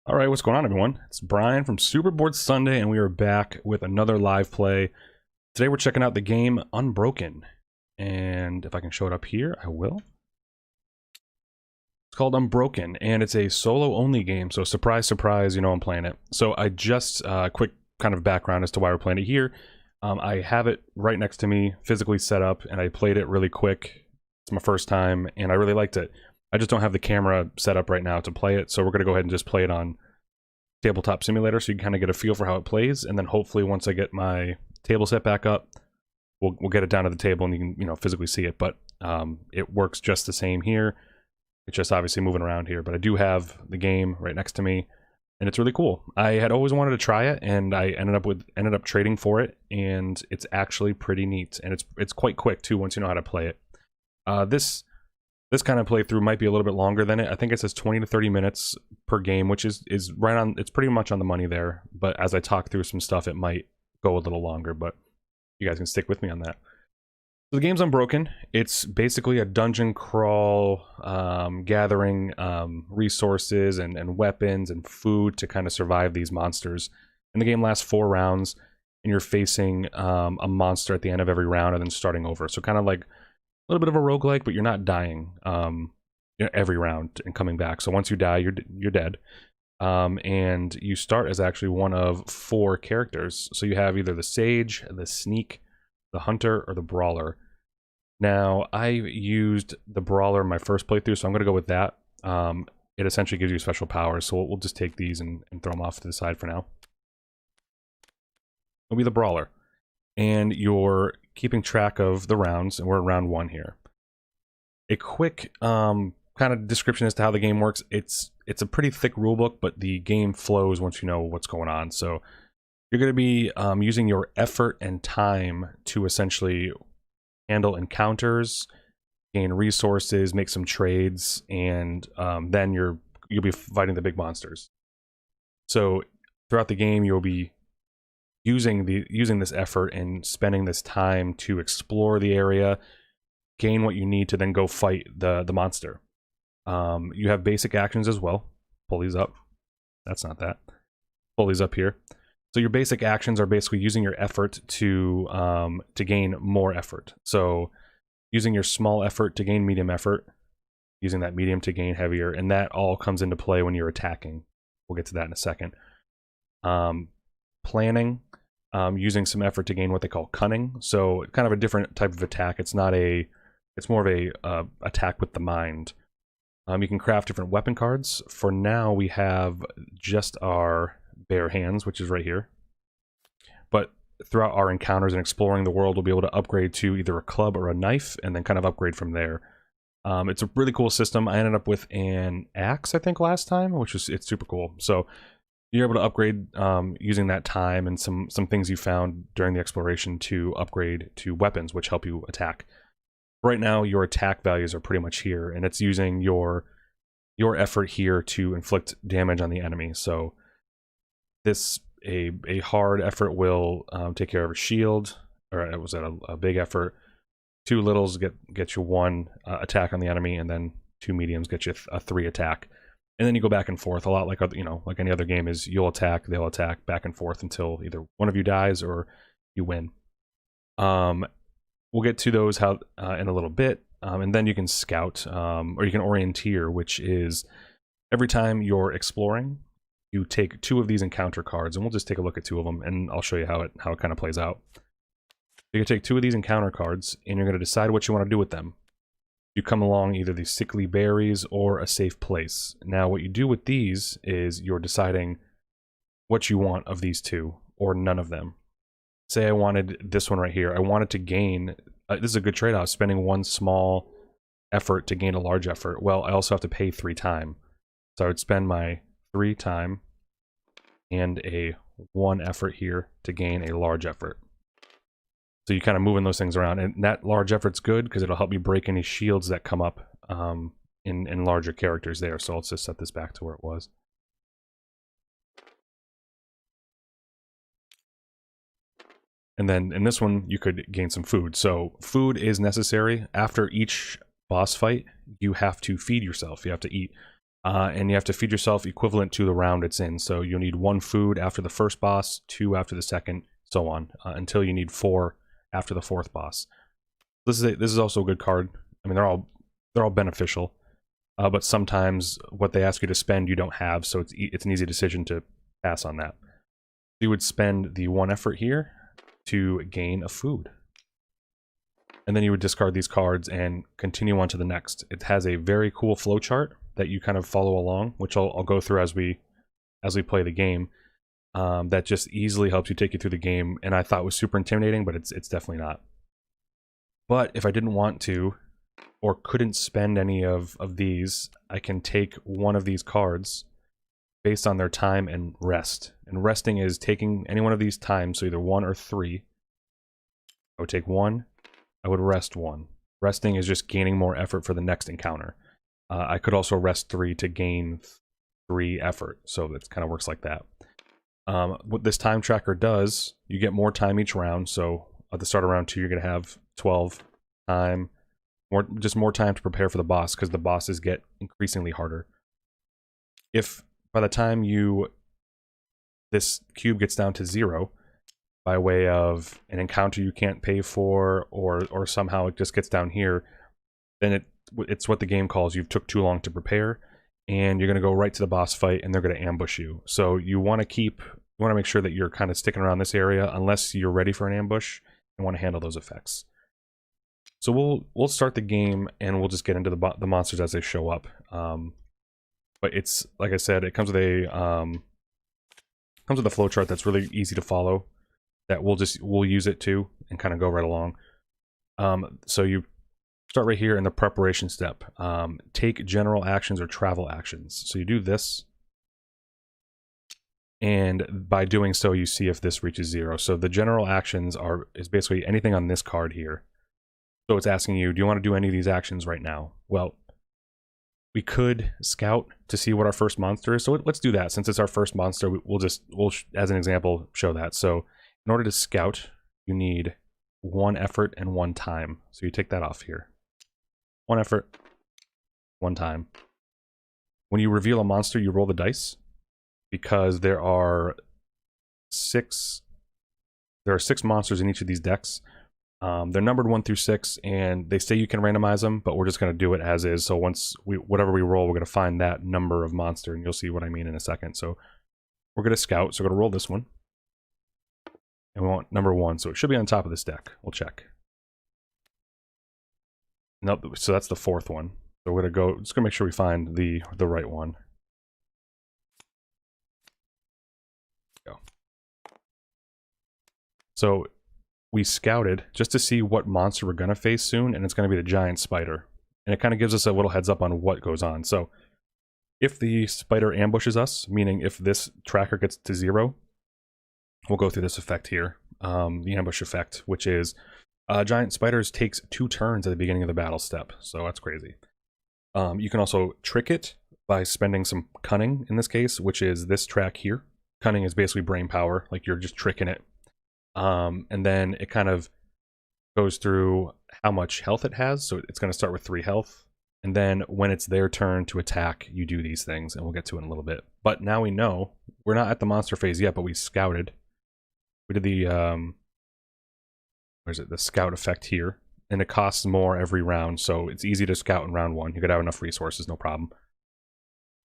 All right, what's going on, everyone? It's Brian from Superboard Sunday, and we are back with another live play. Today we're checking out the game Unbroken, and if I can show it up here, I will. It's called Unbroken, and it's a solo-only game, so surprise, surprise, you know I'm playing it. So I just, quick kind of background as to why we're playing it here. I have it right next to me, physically set up, and I played it really quick. It's my first time, and I really liked it. I just don't have the camera set up right now to play it, so we're going to go ahead and just play it on Tabletop Simulator so you can kind of get a feel for how it plays, and then hopefully once I get my table set back up, we'll get it down to the table and you can physically see it. But it works just the same here. It's just obviously moving around here, but I do have the game right next to me, and it's really cool. I had always wanted to try it, and I ended up trading for it, and it's actually pretty neat, and it's quite quick too once you know how to play it. This kind of playthrough might be a little bit longer than it. I think it says 20 to 30 minutes per game, which is right on, it's pretty much on the money there. But as I talk through some stuff, it might go a little longer, but you guys can stick with me on that. So the game's Unbroken. It's basically a dungeon crawl, gathering resources and weapons and food to kind of survive these monsters. And the game lasts 4 rounds, and you're facing a monster at the end of every round and then starting over. So kind of like a little bit of a roguelike, but you're not dying every round and coming back. So once you die, you're dead. And you start as actually one of 4 characters. So you have either the Sage, the Sneak, the Hunter, or the Brawler. Now, I used the Brawler in my first playthrough, so I'm going to go with that. It essentially gives you special powers, so we'll just take these and throw them off to the side for now. It'll be the Brawler. And you're keeping track of the rounds, and we're at round 1 here. A quick kind of description as to how the game works. It's a pretty thick rulebook, but the game flows once you know what's going on. So you're going to be using your effort and time to essentially handle encounters, gain resources, make some trades, and then you'll be fighting the big monsters. So throughout the game, you'll be using this effort and spending this time to explore the area, gain what you need to then go fight the monster. You have basic actions as well. Pull these up. That's not that. Pull these up here. So your basic actions are basically using your effort to gain more effort. So using your small effort to gain medium effort, using that medium to gain heavier, and that all comes into play when you're attacking. We'll get to that in a second. Planning, using some effort to gain what they call cunning. So kind of a different type of attack. It's more of a attack with the mind. You can craft different weapon cards. For now, we have just our bare hands, which is right here. But throughout our encounters and exploring the world, we'll be able to upgrade to either a club or a knife, and then kind of upgrade from there. It's a really cool system. I ended up with an axe, I think, last time, it's super cool. So you're able to upgrade using that time and some things you found during the exploration to upgrade to weapons, which help you attack. Right now, your attack values are pretty much here, and it's using your effort here to inflict damage on the enemy. So a hard effort will take care of a shield, or it was a big effort. 2 littles get you 1 attack on the enemy, and then 2 mediums get you a 3 attack. And then you go back and forth a lot like like any other game is. You'll attack, they'll attack, back and forth until either one of you dies or you win. We'll get to those in a little bit, and then you can scout, or you can orienteer, which is every time you're exploring, you take 2 of these encounter cards, and we'll just take a look at 2 of them, and I'll show you how it kind of plays out. You can take 2 of these encounter cards, and you're going to decide what you want to do with them. You come along either these sickly berries or a safe place. Now, what you do with these is you're deciding what you want of these 2, or none of them. Say I wanted this one right here. I wanted to gain, this is a good trade-off, spending 1 small effort to gain a large effort. Well, I also have to pay 3 time. So I would spend my 3 time and a 1 effort here to gain a large effort. So you kind of moving those things around, and that large effort's good because it'll help you break any shields that come up in larger characters there. So let's just set this back to where it was. And then in this one, you could gain some food. So food is necessary. After each boss fight, you have to feed yourself. You have to eat. and you have to feed yourself equivalent to the round it's in. So you'll need 1 food after the first boss, 2 after the second, so on, until you need 4 after the 4th boss. This is also a good card. I mean, they're all beneficial, but sometimes what they ask you to spend you don't have, so it's an easy decision to pass on that. You would spend the 1 effort here to gain a food, and then you would discard these cards and continue on to the next. It has a very cool flowchart that you kind of follow along, which I'll go through as we play the game. That just easily helps you take you through the game, and I thought was super intimidating, but it's definitely not. But if I didn't want to, or couldn't spend any of these, I can take one of these cards based on their time and rest. And resting is taking any one of these times, so either 1 or 3. I would take 1, I would rest 1. Resting is just gaining more effort for the next encounter. I could also rest 3 to gain 3 effort, so it kind of works like that. What this time tracker does, you get more time each round, so at the start of round 2 you're going to have 12 time, more time to prepare for the boss, because the bosses get increasingly harder. If by the time this cube gets down to 0, by way of an encounter you can't pay for, or somehow it just gets down here, then it's what the game calls you've took too long to prepare, and you're going to go right to the boss fight, and they're going to ambush you. So you want to make sure that you're kind of sticking around this area unless you're ready for an ambush and want to handle those effects. So we'll start the game, and we'll just get into the monsters as they show up. But it's, like I said, it comes with a flowchart that's really easy to follow. That we'll use it too, and kind of go right along. So you start right here in the preparation step. Take general actions or travel actions. So you do this, and by doing so, you see if this reaches 0. So the general actions is basically anything on this card here. So it's asking you, do you want to do any of these actions right now? Well, we could scout to see what our first monster is. So let's do that. Since it's our first monster, we'll as an example, show that. So in order to scout, you need 1 effort and 1 time. So you take that off here. 1 effort, 1 time. When you reveal a monster, you roll the dice, because there are 6 monsters in each of these decks. They're numbered 1 through 6, and they say you can randomize them, but we're just going to do it as is. So whatever we roll, we're going to find that number of monster, and you'll see what I mean in a second. So we're going to scout, so we're going to roll this one. And we want number 1, so it should be on top of this deck. We'll check. Nope, so that's the 4th one. So we're going to go, just going to make sure we find the right one. Go. So we scouted just to see what monster we're going to face soon, and it's going to be the giant spider. And it kind of gives us a little heads up on what goes on. So if the spider ambushes us, meaning if this tracker gets to 0, we'll go through this effect here, the ambush effect, which is giant spiders takes 2 turns at the beginning of the battle step. So that's crazy. You can also trick it by spending some cunning in this case, which is this track here. Cunning is basically brain power, like you're just tricking it. And then it kind of goes through how much health it has. So it's going to start with 3 health. And then when it's their turn to attack, you do these things, and we'll get to it in a little bit. But now we know, we're not at the monster phase yet, but we scouted. We did the, the scout effect here. And it costs more every round, so it's easy to scout in round 1. You could have enough resources, no problem.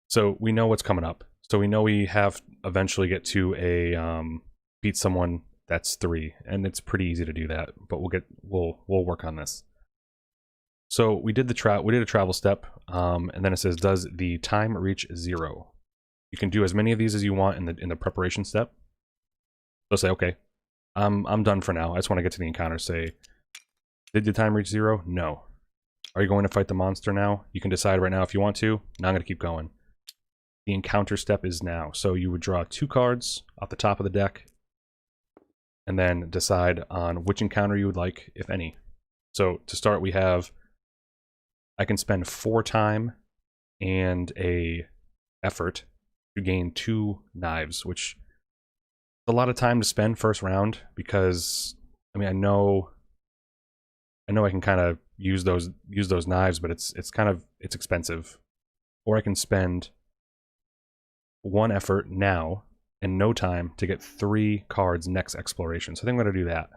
So we know what's coming up. So we know we have eventually get to a beat someone that's 3, and it's pretty easy to do that. But we'll work on this. So we did a travel step, and then it says, does the time reach 0? You can do as many of these as you want in the preparation step. So say, okay, I'm done for now. I just want to get to the encounter. Say, did the time reach 0? No. Are you going to fight the monster now? You can decide right now if you want to. Now I'm going to keep going. The encounter step is now. So you would draw 2 cards off the top of the deck, and then decide on which encounter you would like, if any. So to start, we have, I can spend 4 time and a effort to gain 2 knives, which is a lot of time to spend first round, because I mean, I know I can kind of use those knives, but it's expensive. or I can spend 1 effort now and no time to get 3 cards next exploration. So I think I'm going to do that.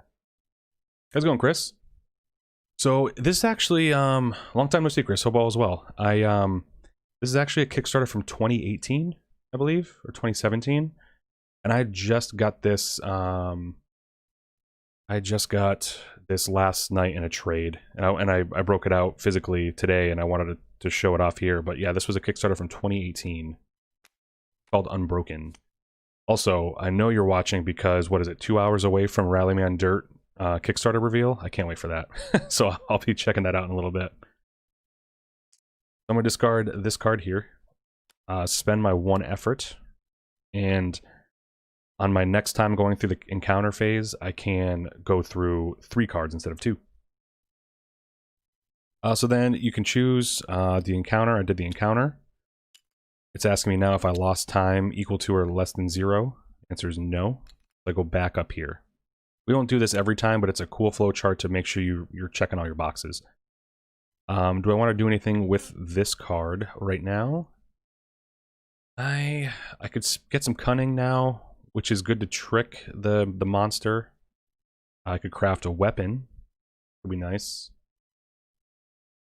How's it going, Chris? So this is actually long time no see, Chris. Hope all is well. This is actually a Kickstarter from 2018, I believe, or 2017, and I just got this. I just got this last night in a trade, and I broke it out physically today, and I wanted to show it off here. But yeah, this was a Kickstarter from 2018 called Unbroken. Also, I know you're watching because what is it? 2 hours away from Rally Me on Dirt Kickstarter reveal. I can't wait for that. So I'll be checking that out in a little bit. I'm going to discard this card here, spend my 1 effort, and on my next time going through the encounter phase, I can go through 3 cards instead of 2. So then you can choose the encounter. I did the encounter. It's asking me now if I lost time equal to or less than 0. Answer is no. I go back up here. We don't do this every time, but it's a cool flow chart to make sure you're checking all your boxes. Do I want to do anything with this card right now? I could get some cunning now, which is good to trick the monster. I could craft a weapon. Would be nice.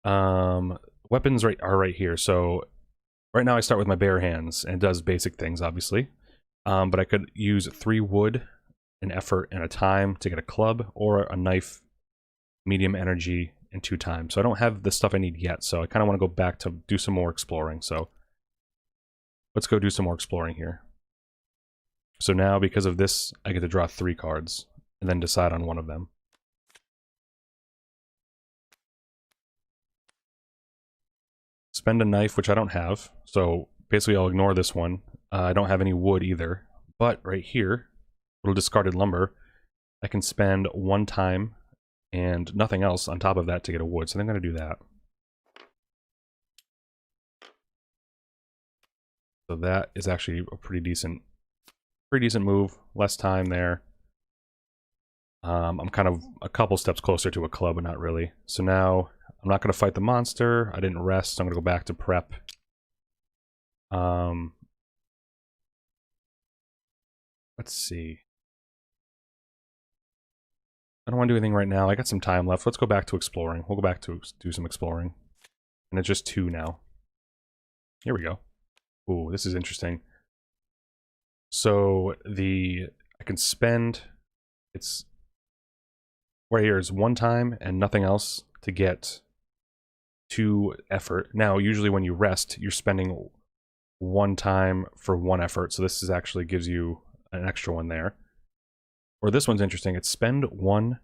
Weapons are right here. So right now I start with my bare hands, and it does basic things, obviously. But I could use 3 wood, an effort, and a time to get a club, or a knife, medium energy, and 2 times. So I don't have the stuff I need yet, so I kind of want to go back to do some more exploring. So let's go do some more exploring here. So now, because of this, I get to draw 3 cards, and then decide on one of them. Spend a knife, which I don't have, so basically I'll ignore this one. I don't have any wood either, but right here, little discarded lumber, I can spend 1 time and nothing else on top of that to get a wood, so I'm going to do that. So that is actually a pretty decent move. Less time there. I'm kind of a couple steps closer to a club, but not really. So now I'm not going to fight the monster. I didn't rest, so I'm going to go back to prep. Let's see. I don't want to do anything right now. I got some time left. Let's go back to exploring. We'll go back to do some exploring. And it's just 2 now. Here we go. Ooh, this is interesting. So I can spend, it's right here is 1 time and nothing else to get 2 effort. Now, usually when you rest, you're spending 1 time for 1 effort. So this is actually gives you an extra one there. Or this one's interesting. It's spend one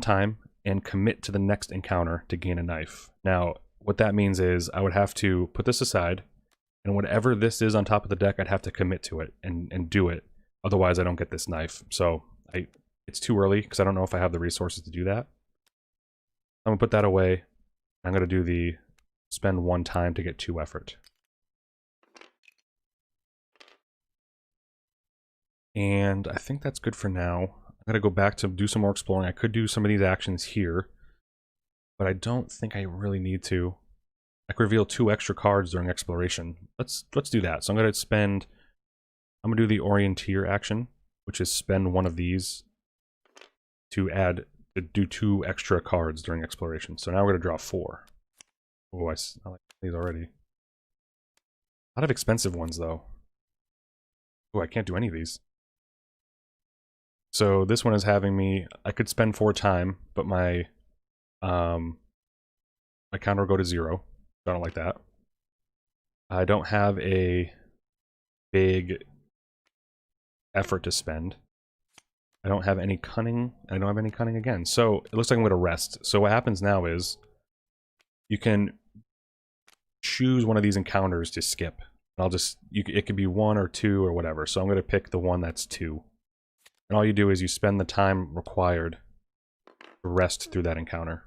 time and commit to the next encounter to gain a knife. Now, what that means is I would have to put this aside, and whatever this is on top of the deck, I'd have to commit to it and do it. Otherwise, I don't get this knife. So it's too early because I don't know if I have the resources to do that. I'm gonna put that away. I'm gonna do the spend 1 time to get 2 effort. And I think that's good for now. I'm gonna go back to do some more exploring. I could do some of these actions here, but I don't think I really need to. I could reveal 2 extra cards during exploration. Let's do that. So I'm gonna do the Orienteer action, which is spend 1 of these to do 2 extra cards during exploration. So now we're gonna draw 4. Oh, I like these already. A lot of expensive ones though. Oh, I can't do any of these. So this one is having me, I could spend 4 time, but my counter will go to 0. I don't like that. I don't have a big effort to spend. I don't have any cunning. I don't have any cunning again. So it looks like I'm going to rest. So what happens now is you can choose one of these encounters to skip. It could be 1 or 2 or whatever. So I'm going to pick the one that's 2. And all you do is you spend the time required to rest through that encounter.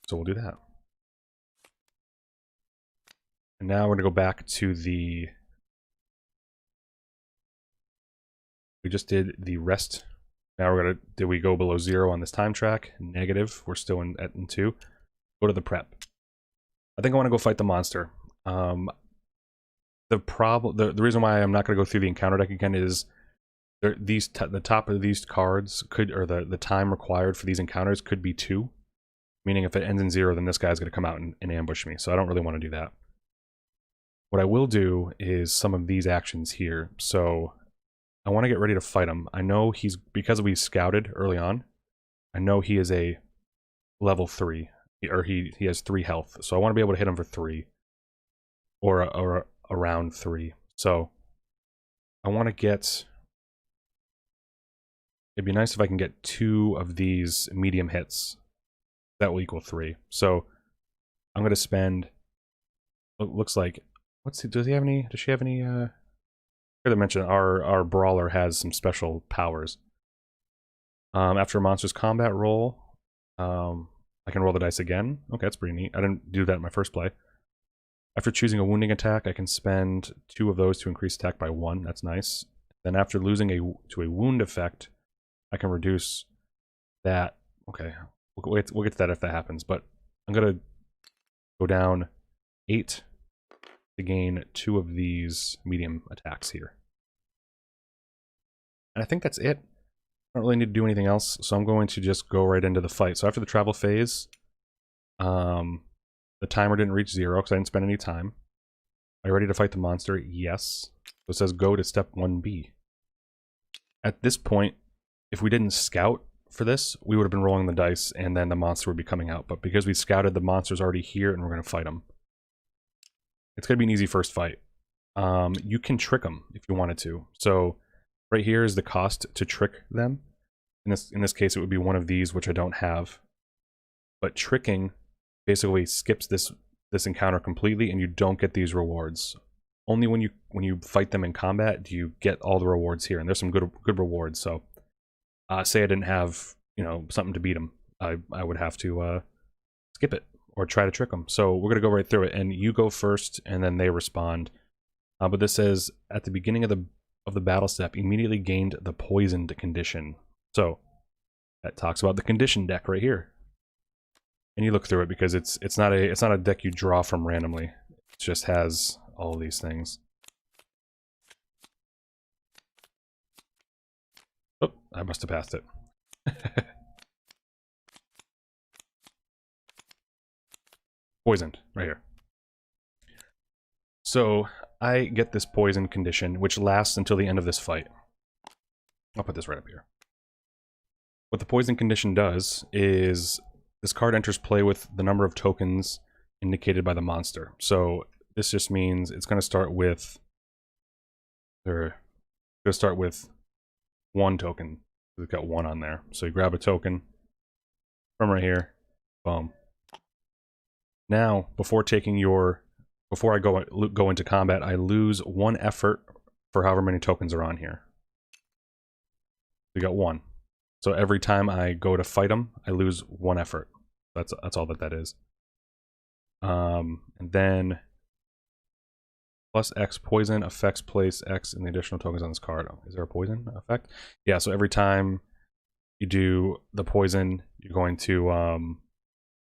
So we'll do that. And now we're going to go back to we just did the rest. Now did we go below 0 on this time track? Negative. We're still in 2. go to the prep. I think I want to go fight the monster. The reason why I'm not going to go through the encounter deck again is the top of these cards could, or the time required for these encounters could be 2. Meaning if it ends in 0, then this guy's going to come out and ambush me. So I don't really want to do that. What I will do is some of these actions here. So I want to get ready to fight him. I know he's, because we scouted early on, I know he is a level 3. Or he has 3 health. So I want to be able to hit him for 3. Or around 3. So I want to get... It'd be nice if I can get 2 of these medium hits. That will equal 3. So I'm going to spend... It looks like... Does she have any... I forgot to mention, our brawler has some special powers. After a monster's combat roll, I can roll the dice again. Okay, that's pretty neat. I didn't do that in my first play. After choosing a wounding attack, I can spend 2 of those to increase attack by 1. That's nice. Then after losing to a wound effect, I can reduce that. Okay, we'll get to that if that happens. But I'm going to go down 8 to gain 2 of these medium attacks here. And I think that's it. I don't really need to do anything else, so I'm going to just go right into the fight. So after the travel phase, the timer didn't reach 0 because I didn't spend any time. Are you ready to fight the monster? Yes. So it says go to step 1B. At this point, if we didn't scout for this, we would have been rolling the dice and then the monster would be coming out. But because we scouted, the monster's already here and we're going to fight him. It's going to be an easy first fight. You can trick them if you wanted to. So right here is the cost to trick them. In this case, it would be one of these, which I don't have. But tricking basically skips this encounter completely, and you don't get these rewards. Only when you fight them in combat do you get all the rewards here, and there's some good rewards. So, say I didn't have something to beat them, I would have to skip it or try to trick them. So we're gonna go right through it, and you go first, and then they respond. But this says at the beginning of the battle step, immediately gained the poisoned condition. So that talks about the condition deck right here. And you look through it because it's not a deck you draw from randomly. It just has all of these things. Oh, I must have passed it. Poisoned, right here. So I get this poison condition, which lasts until the end of this fight. I'll put this right up here. What the poison condition does is this card enters play with the number of tokens indicated by the monster. So this just means it's going to start with, one token. We've got 1 on there. So you grab a token from right here. Boom. Now, before I go into combat, I lose 1 effort for however many tokens are on here. We got 1. So every time I go to fight them, I lose 1 effort. That's all that is. And then plus X poison affects place X in the additional tokens on this card. Oh, is there a poison effect? Yeah. So every time you do the poison, you're going to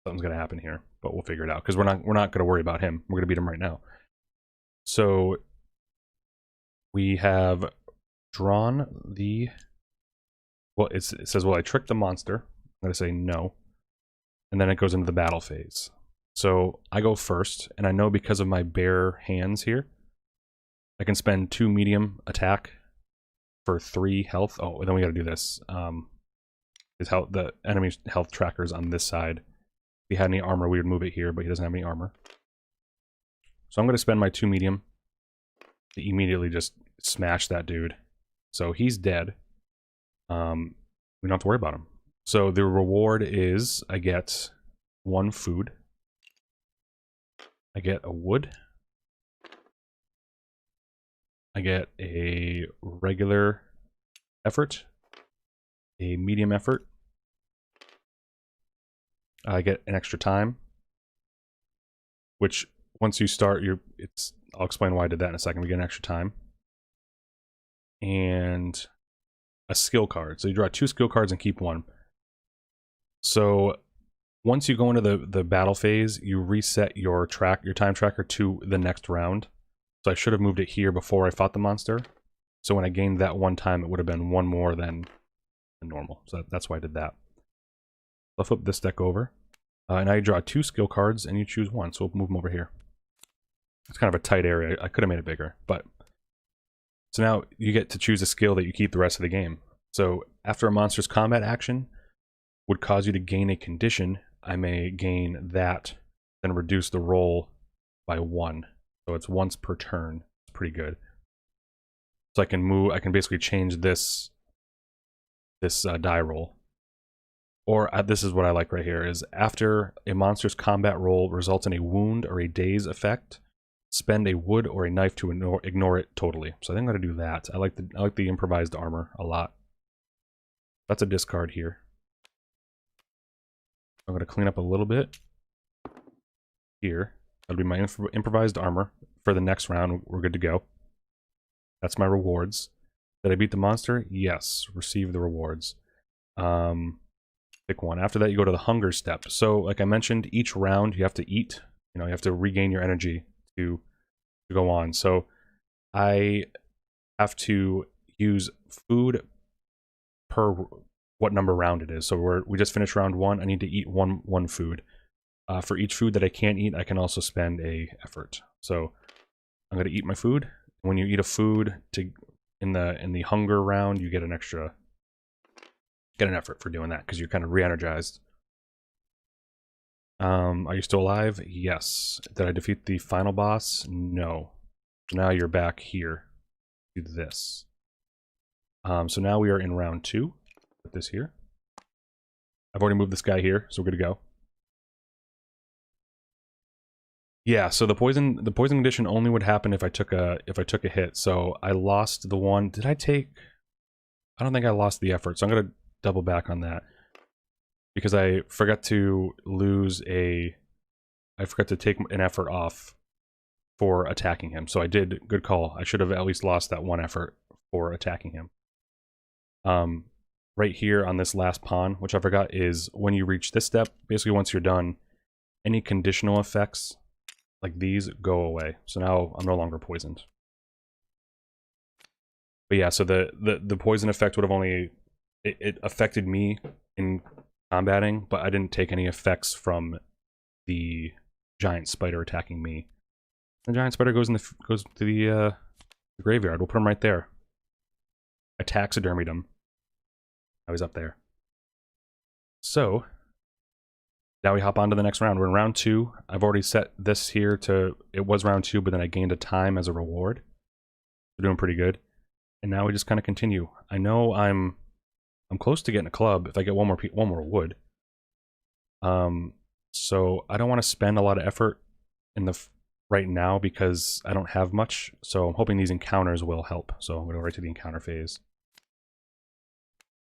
something's going to happen here, but we'll figure it out because we're not going to worry about him. We're going to beat him right now. So we have drawn the. Well, it says, well, I tricked the monster. I'm going to say no. And then it goes into the battle phase. So I go first, and I know because of my bare hands here, I can spend 2 medium attack for 3 health. Oh, and then we got to do this. The enemy's health trackers on this side. If he had any armor, we would move it here, but he doesn't have any armor. So I'm going to spend my 2 medium to immediately just smash that dude. So he's dead. We don't have to worry about him. So the reward is I get 1 food. I get a wood. I get a regular effort. A medium effort. I get an extra time. Which once you start I'll explain why I did that in a second. We get an extra time. And a skill card. So you draw 2 skill cards and keep 1. So once you go into the battle phase, you reset your time tracker to the next round. So I should have moved it here before I fought the monster. So when I gained that one time, it would have been one more than normal. So that's why I did that. I'll flip this deck over. Now you draw 2 skill cards and you choose one. So we'll move them over here. It's kind of a tight area. I could have made it bigger, but so now you get to choose a skill that you keep the rest of the game. So after a monster's combat action would cause you to gain a condition, I may gain that, then reduce the roll by 1. So it's once per turn. It's pretty good. So I can basically change this die roll. Or this is what I like right here, is after a monster's combat roll results in a wound or a daze effect, spend a wood or a knife to ignore it totally. So I think I'm going to do that. I like the improvised armor a lot. That's a discard here. I'm going to clean up a little bit here. That'll be my improvised armor. For the next round, we're good to go. That's my rewards. Did I beat the monster? Yes. Receive the rewards. Pick one. After that, you go to the hunger step. So, like I mentioned, each round you have to eat. You have to regain your energy to go on. So, I have to use food per what number round it is. So we just finished round 1. I need to eat one food. For each food that I can't eat, I can also spend a effort. So I'm going to eat my food. When you eat a food in the hunger round, you get an effort for doing that because you're kind of re-energized. Are you still alive? Yes. Did I defeat the final boss? No. So now you're back here. Do this. So now we are in round 2. Put this here. I've already moved this guy here, so we're good to go. Yeah, so the poison condition only would happen if I took a hit. So I lost the one. Did I take? I don't think I lost the effort. So I'm gonna double back on that because I forgot to take an effort off for attacking him. So I did. Good call. I should have at least lost that one effort for attacking him. Right here on this last pawn, which I forgot, is when you reach this step, basically once you're done, any conditional effects like these go away. So now I'm no longer poisoned. But yeah, so the poison effect would have only, it affected me in combating, but I didn't take any effects from the giant spider attacking me. The giant spider goes to the graveyard. We'll put him right there. I taxidermied him. Now he's up there. So now we hop on to the next round. We're in round 2. I've already set this here to, it was round 2, but then I gained a time as a reward. We're doing pretty good. And now we just kind of continue. I know I'm close to getting a club if I get one more wood. So I don't want to spend a lot of effort in right now because I don't have much. So I'm hoping these encounters will help. So I'm going to go right to the encounter phase.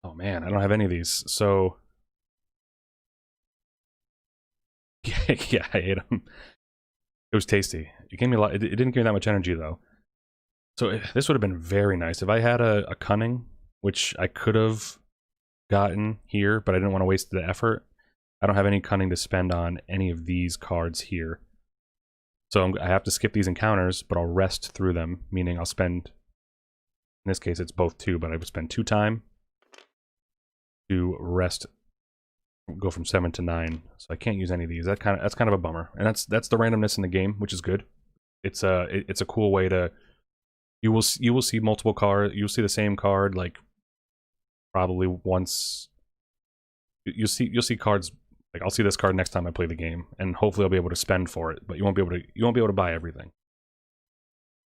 Oh man, I don't have any of these. So yeah, I ate them. It was tasty. It gave me a lot. It didn't give me that much energy though. So this would have been very nice if I had a cunning, which I could have gotten here, but I didn't want to waste the effort. I don't have any cunning to spend on any of these cards here. So I have to skip these encounters, but I'll rest through them, meaning I'll spend, in this case it's both 2, but I would spend 2 time to rest, go from 7 to 9. So I can't use any of these. That's kind of a bummer. And that's the randomness in the game, which is good. It's a cool way to, you will see multiple cards, you'll see the same card like probably once. You'll see cards, like I'll see this card next time I play the game, and hopefully I'll be able to spend for it, but you won't be able to buy everything.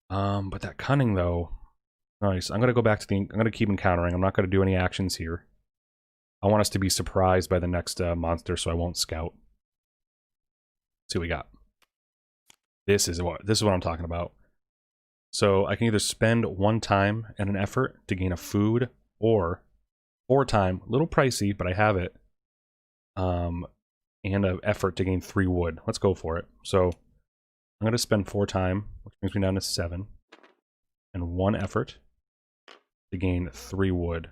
But that cunning though, nice. I'm gonna go back to I'm gonna keep encountering. I'm not gonna do any actions here. I want us to be surprised by the next monster, so I won't scout. Let's see what we got. This is what I'm talking about. So I can either spend 1 time and an effort to gain a food, or 4 time, a little pricey, but I have it. And an effort to gain 3 wood. Let's go for it. So I'm going to spend 4 time, which brings me down to 7, and 1 effort to gain 3 wood.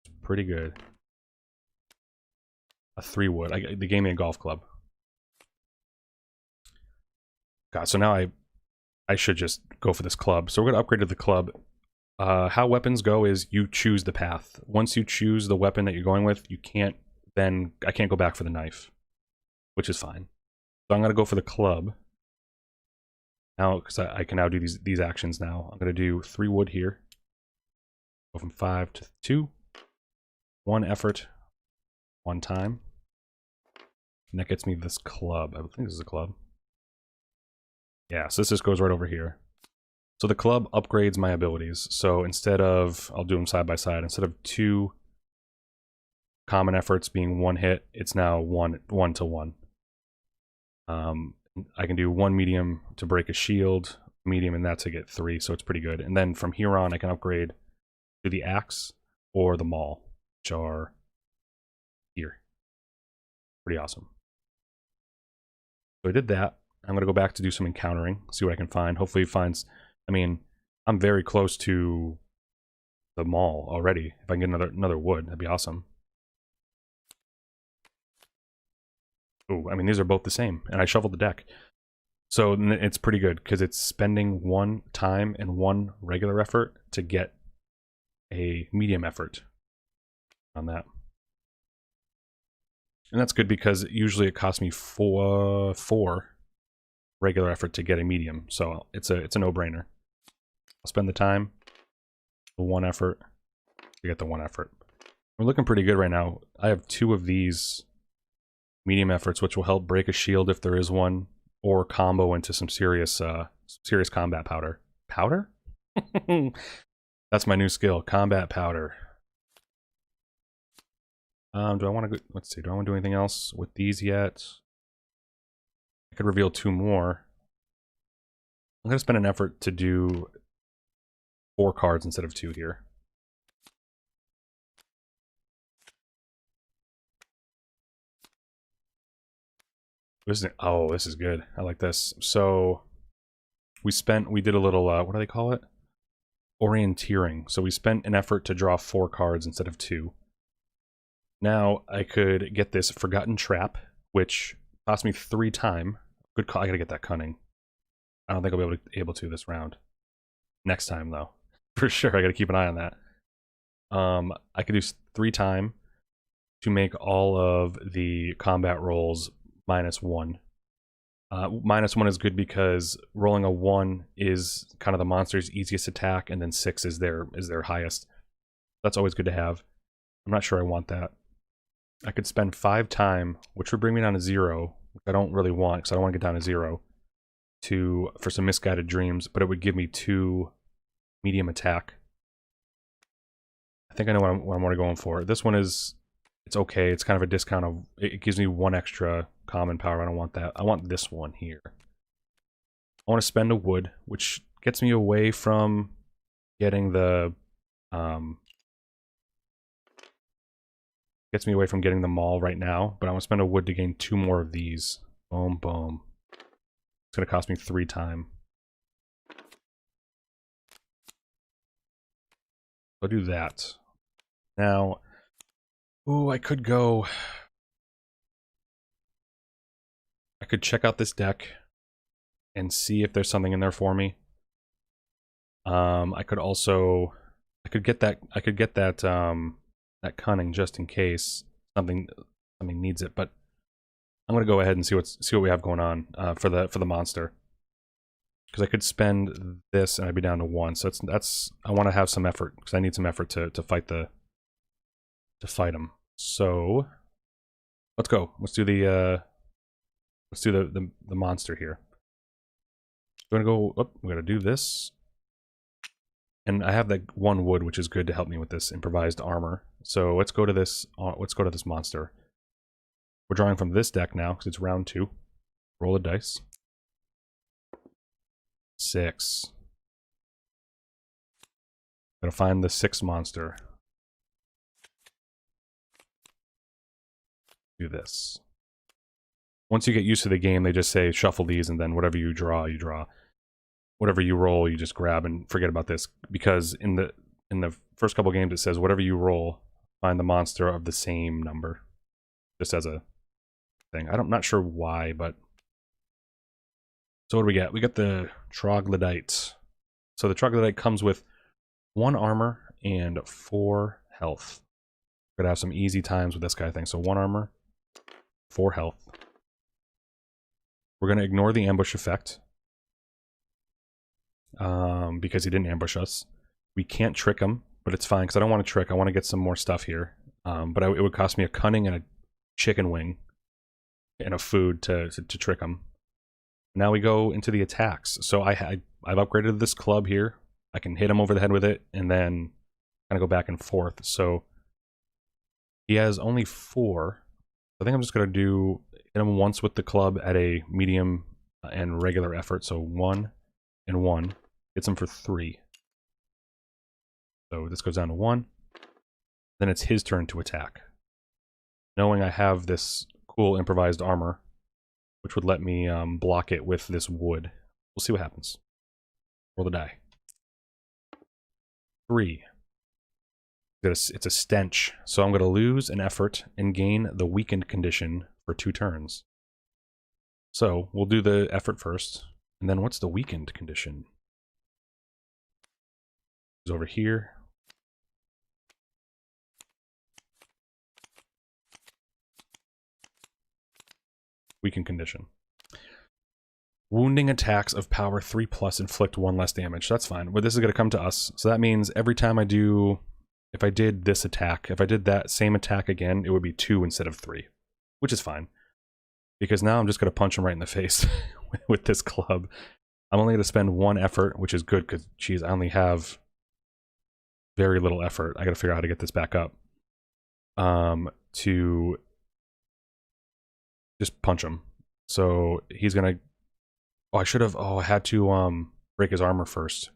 It's pretty good. a 3 wood. They gave me a golf club. God, so now I should just go for this club. So we're gonna upgrade to the club. How weapons go is you choose the path. Once you choose the weapon that you're going with, I can't go back for the knife, which is fine. So I'm gonna go for the club now because I can now do these actions now. I'm gonna do 3 wood here. Go from 5 to 2. 1 effort, 1 time. And that gets me this club. I think this is a club. Yeah, so this just goes right over here. So the club upgrades my abilities. So instead of, I'll do them side by side, instead of 2 common efforts being 1 hit, it's now 1 to 1. I can do 1 medium to break a shield, medium, and that to get 3, so it's pretty good. And then from here on, I can upgrade to the axe or the maul, which are here. Pretty awesome. So I did that. I'm going to go back to do some encountering, see what I can find. Hopefully it finds... I mean, I'm very close to the maul already. If I can get another wood, that'd be awesome. Ooh, I mean, these are both the same, and I shuffled the deck. So it's pretty good, because it's spending 1 time and 1 regular effort to get a medium effort on that. And that's good, because usually it costs me 4 regular effort to get a medium, so it's a no-brainer. I'll spend the time, the 1 effort, to get the 1 effort. We're looking pretty good right now. I have 2 of these medium efforts, which will help break a shield if there is one, or combo into some serious combat powder. Powder? That's my new skill, combat powder. Do I want to go, let's see, do I want to do anything else with these yet? I could reveal 2 more. I'm going to spend an effort to do 4 cards instead of 2 here. This is good. I like this. So we did a little, what do they call it? Orienteering. So we spent an effort to draw 4 cards instead of 2. Now I could get this Forgotten Trap, which cost me 3 time. Good call. I gotta get that Cunning. I don't think I'll be able to this round. Next time though, for sure. I gotta keep an eye on that. I could do 3 time to make all of the combat rolls -1. -1 is good because rolling a 1 is kind of the monster's easiest attack, and then 6 is their highest. That's always good to have. I'm not sure I want that. I could spend 5 time, which would bring me down to 0, which I don't really want because I don't want to get down to 0, for some Misguided Dreams, but it would give me 2 medium attack. I think I know what I'm going for. This one it's okay. It's kind of a discount of, it gives me 1 extra common power. I don't want that. I want this one here. I want to spend a wood, which gets me away from getting the maul right now, but I want to spend a wood to gain 2 more of these. Boom, boom. It's going to cost me 3 time. I'll do that. Now, ooh, I could check out this deck and see if there's something in there for me. I could get that Cunning just in case something needs it, but I'm gonna go ahead and see what we have going on for the monster, because I could spend this and I'd be down to 1. So I want to have some effort because I need some effort to fight him. So let's go. Let's do the monster here. We're gonna go. Oh, we're gonna do this. And I have that 1 wood, which is good to help me with this improvised armor. So let's go to this. Let's go to this monster. We're drawing from this deck now because it's round 2. Roll a dice. 6. Gotta find the 6th monster. Do this. Once you get used to the game, they just say shuffle these, and then whatever you draw, you draw. Whatever you roll, you just grab and forget about this. Because in the first couple games, it says whatever you roll, find the monster of the same number. just as a thing. I'm not sure why, but... So what do we get? We got the Troglodyte. So the Troglodyte comes with 1 armor and 4 health. We're gonna have some easy times with this guy thing. So 1 armor, 4 health. We're gonna ignore the ambush effect. Because he didn't ambush us. We can't trick him, but it's fine, because I don't want to trick. I want to get some more stuff here. But it would cost me a cunning and a chicken wing and a food to trick him. Now we go into the attacks. So I've upgraded this club here. I can hit him over the head with it, and then kind of go back and forth. So he has only 4. I think I'm just going to hit him once with the club at a medium and regular effort. So 1 and 1. Hits him for 3. So this goes down to 1. Then it's his turn to attack. Knowing I have this cool improvised armor, which would let me block it with this wood. We'll see what happens. Roll the die. 3. It's a stench, so I'm going to lose an effort and gain the weakened condition for 2 turns. So we'll do the effort first, and then what's the weakened condition? It's over here. Weakened condition. Wounding attacks of power 3+ inflict 1 less damage. That's fine, but this is going to come to us. So that means every time I do, if I did this attack, if I did that same attack again, it would be 2 instead of 3, which is fine. Because now I'm just going to punch him right in the face with this club. I'm only going to spend 1 effort, which is good because, geez, I only have very little effort. I got to figure out how to get this back up. To just punch him. So he's going to... Oh, I should have... Oh, I had to break his armor first.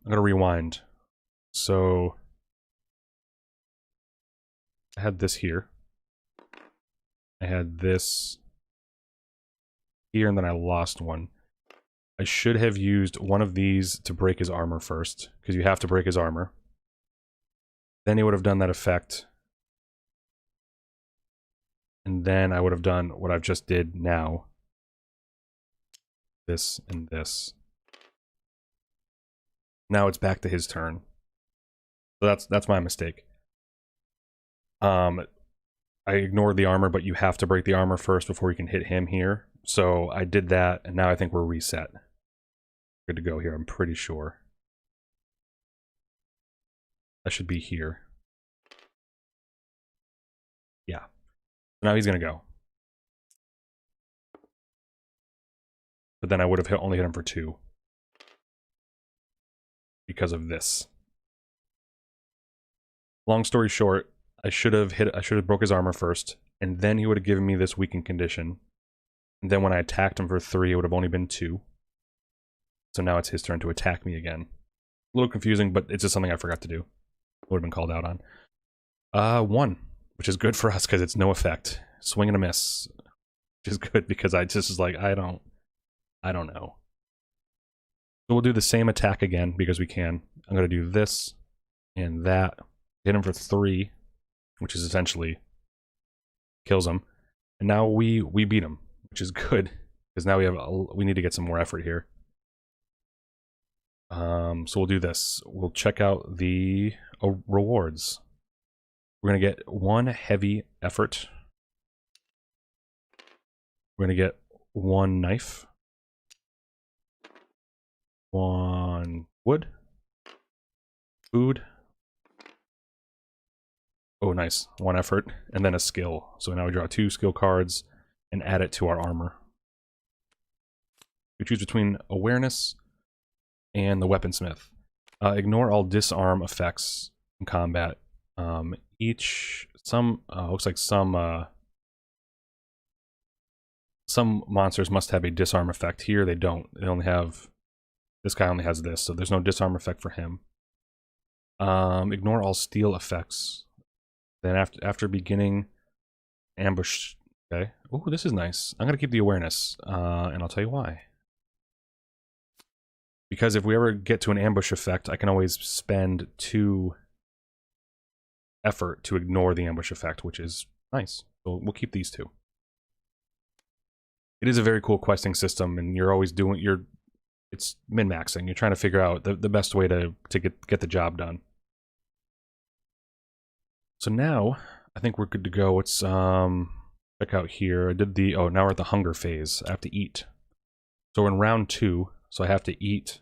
I'm going to rewind. So I had this here. I had this here, and then I lost one. I should have used one of these to break his armor first, because you have to break his armor. Then he would have done that effect. And then I would have done what I've just did now. This and this. Now it's back to his turn. So that's my mistake. I ignored the armor, but you have to break the armor first before you can hit him here. So I did that, and now I think we're reset. Good to go here, I'm pretty sure. That should be here. Yeah. So now he's gonna go. But then I would have only hit him for 2. Because of this. Long story short, I should have broke his armor first, and then he would have given me this weakened condition. And then when I attacked him for 3, it would have only been 2. So now it's his turn to attack me again. A little confusing, but it's just something I forgot to do. Would have been called out on. 1, which is good for us because it's no effect. Swing and a miss, which is good because I just was like, I don't know. So we'll do the same attack again because we can. I'm going to do this and that. Hit him for 3, which is essentially kills him. And now we beat him, which is good because now we need to get some more effort here. So we'll do this. We'll check out the rewards. We're going to get 1 heavy effort. We're going to get 1 knife. 1 wood. Food. Oh, nice. 1 effort. And then a skill. So now we draw 2 skill cards and add it to our armor. We choose between awareness and the weaponsmith. Ignore all disarm effects in combat. Looks like some monsters must have a disarm effect. Here they don't. They only have, this guy only has this, so there's no disarm effect for him. Ignore all steel effects. Then after beginning ambush, okay. Oh, this is nice. I'm gonna keep the awareness, and I'll tell you why. Because if we ever get to an ambush effect, I can always spend 2 effort to ignore the ambush effect, which is nice. So we'll keep these two. It is a very cool questing system, and you're always doing it's min-maxing. You're trying to figure out the best way to get the job done. So now I think we're good to go. Let's check out here. I did the now we're at the hunger phase. I have to eat. So we're in round 2, so I have to eat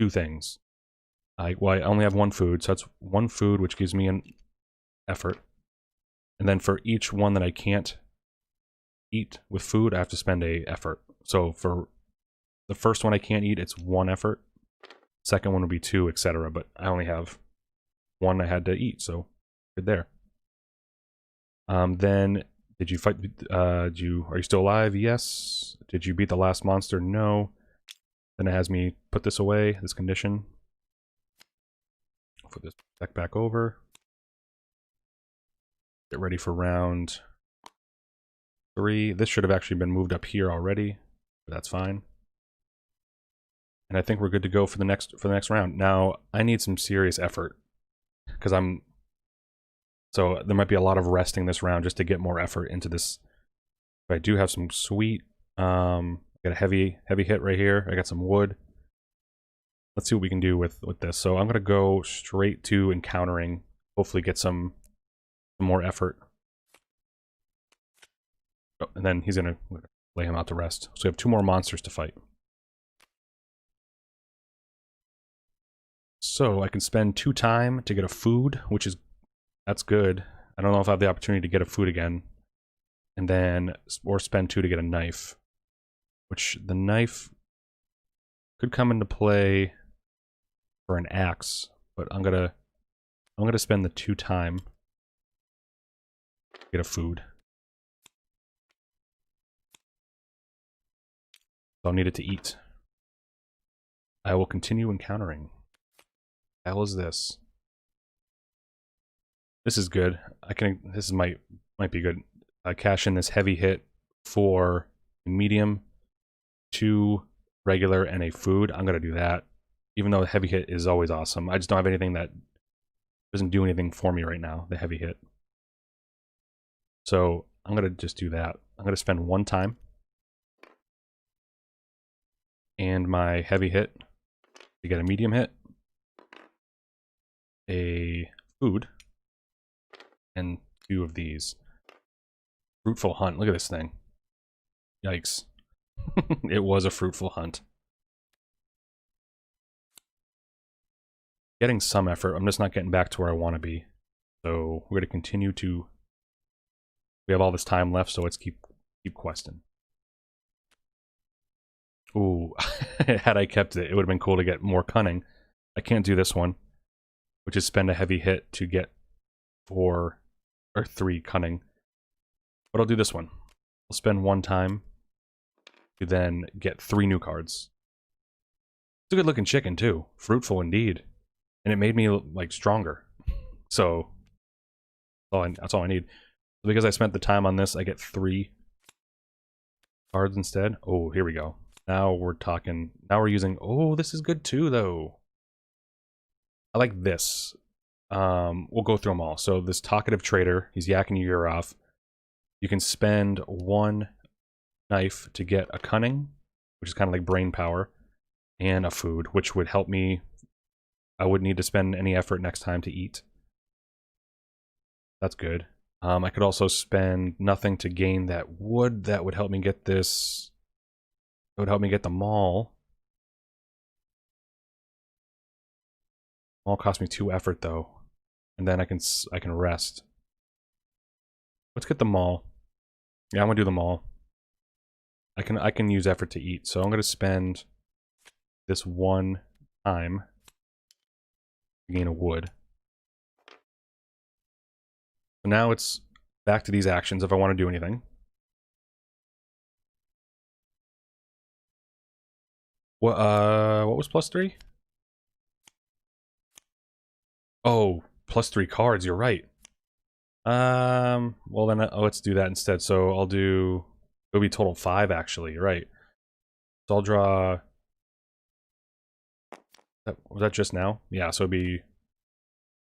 2 things. I only have 1 food, so that's 1 food, which gives me an effort. And then for each one that I can't eat with food, I have to spend a effort. So for the first one I can't eat, it's 1 effort. Second one would be 2, etc. But I only have 1 I had to eat, so good there. Then did you fight? Are you still alive? Yes. Did you beat the last monster? No. Then it has me put this away. This condition. I'll put this back over. Get ready for round 3. This should have actually been moved up here already, but that's fine. And I think we're good to go for the next round. Now I need some serious effort because so there might be a lot of resting this round just to get more effort into this. But I do have some sweet. I got a heavy hit right here. I got some wood. Let's see what we can do with this. So I'm gonna go straight to encountering. Hopefully get some more effort. Oh, and then he's gonna lay him out to rest. So we have 2 more monsters to fight. So I can spend 2 time to get a food, that's good. I don't know if I have the opportunity to get a food again. And then, or spend 2 to get a knife. Which, the knife could come into play for an axe. But I'm gonna spend the 2 time to get a food. So I'll need it to eat. I will continue encountering. The hell is this? This is good. This might be good. Cash in this heavy hit for medium, 2 regular, and a food. I'm gonna do that. Even though the heavy hit is always awesome. I just don't have anything that doesn't do anything for me right now, the heavy hit. So I'm gonna just do that. I'm gonna spend 1 time. And my heavy hit to get a medium hit. A food. And 2 of these. Fruitful hunt. Look at this thing. Yikes. It was a fruitful hunt. Getting some effort. I'm just not getting back to where I want to be. So we're going to continue to... We have all this time left, so let's keep questing. Ooh. Had I kept it, it would have been cool to get more cunning. I can't do this one, which is spend a heavy hit to get 4 or 3 cunning. But I'll do this one. I'll spend 1 time to then get 3 new cards. It's a good looking chicken too. Fruitful indeed. And it made me like stronger. So that's all I need. Because I spent the time on this, I get 3 cards instead. Oh, here we go. Now we're talking. Now we're using. Oh, this is good too, though. I like this. We'll go through them all. So this talkative trader, he's yakking your ear off. You can spend 1 knife to get a cunning, which is kind of like brain power, and a food, which would help me. I wouldn't need to spend any effort next time to eat. That's good. I could also spend nothing to gain that wood. That would help me get this. It would help me get the maul. Maul cost me 2 effort though, and then I can rest. Let's get the maul. Yeah, I'm gonna do the maul. I can use effort to eat, so I'm gonna spend this 1 time to gain a wood. So now it's back to these actions if I want to do anything. What was +3? Oh, +3 cards, you're right. Well then, let's do that instead. So I'll do, it'll be total 5 actually, you're right. So I'll draw, was that just now? Yeah, so it'll be,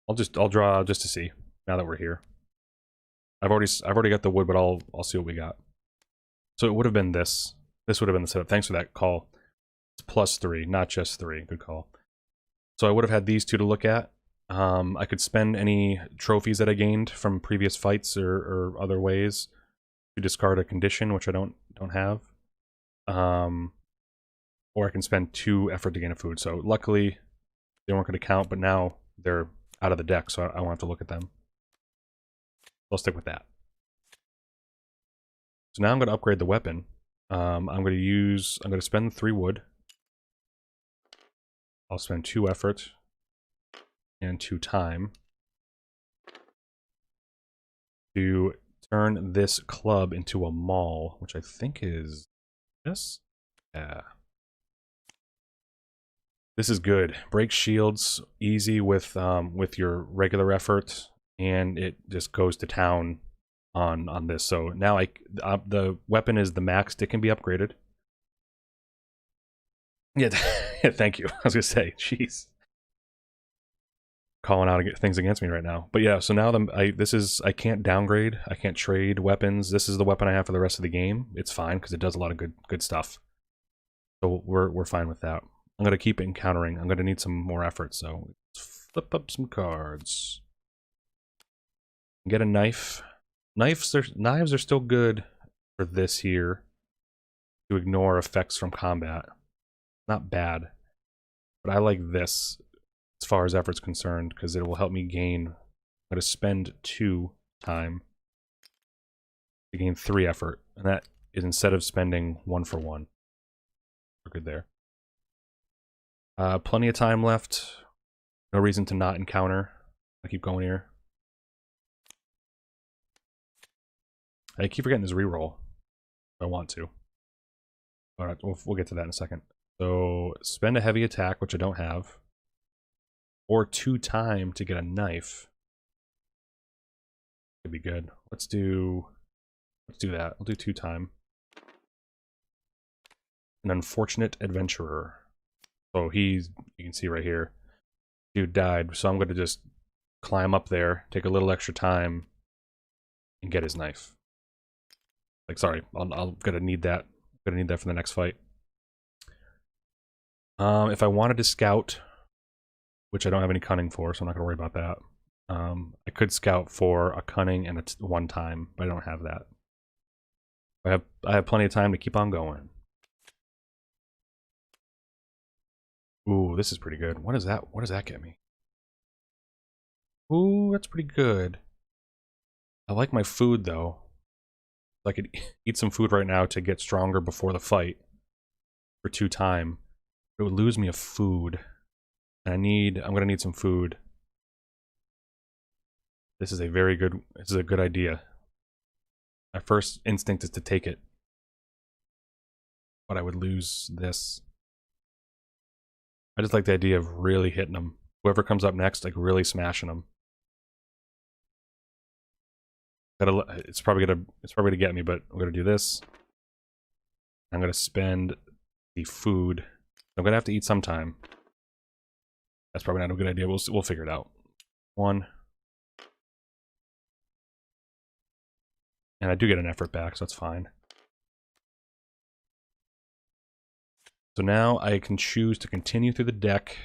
I'll draw just to see. now that we're here. I've already got the wood, but I'll see what we got. So it would have been this. This would have been the setup. Thanks for that call. It's +3, not just 3. Good call. So I would have had these two to look at. I could spend any trophies that I gained from previous fights or other ways to discard a condition, which I don't have. Or I can spend 2 effort to gain a food. So luckily, they weren't going to count, but now they're out of the deck, so I won't have to look at them. I'll stick with that. So now I'm going to upgrade the weapon. I'm going to spend 3 wood. I'll spend 2 effort and 2 time to turn this club into a maul, which I think is this. Yeah. This is good. Breaks shields easy with your regular effort, and it just goes to town on this. So now the weapon is the max. It can be upgraded. Yeah, thank you. I was gonna say, jeez, calling out things against me right now. But yeah, so now I can't downgrade. I can't trade weapons. This is the weapon I have for the rest of the game. It's fine because it does a lot of good stuff. So we're fine with that. I'm gonna keep encountering. I'm gonna need some more effort. So let's flip up some cards. Get a knife. Knives are still good for this here to ignore effects from combat. Not bad, but I like this as far as effort's concerned because it will help me gain. I'm going to spend 2 time to gain 3 effort, and that is instead of spending 1 for 1. We're good there. Plenty of time left. No reason to not encounter. I keep going here. I keep forgetting this reroll. If I want to. All right, we'll get to that in a second. So spend a heavy attack, which I don't have, or 2 time to get a knife. Could be good. Let's do that. I'll do 2 time. An unfortunate adventurer. So you can see right here, dude died. So I'm going to just climb up there, take a little extra time, and get his knife. Like, sorry, I'm gonna need that. I'm gonna need that for the next fight. If I wanted to scout, which I don't have any cunning for, so I'm not gonna worry about that. I could scout for a cunning and a 1 time, but I don't have that. I have plenty of time to keep on going. Ooh, this is pretty good. What is that? What does that get me? Ooh, that's pretty good. I like my food though. I could eat some food right now to get stronger before the fight for 2 time. It would lose me a food. And I'm gonna need some food. This is a good idea. My first instinct is to take it. But I would lose this. I just like the idea of really hitting them. Whoever comes up next, like really smashing them. It's probably gonna get me, but I'm gonna do this. I'm gonna spend the food. I'm gonna have to eat sometime. That's probably not a good idea. We'll figure it out. 1. And I do get an effort back, so that's fine. So now I can choose to continue through the deck,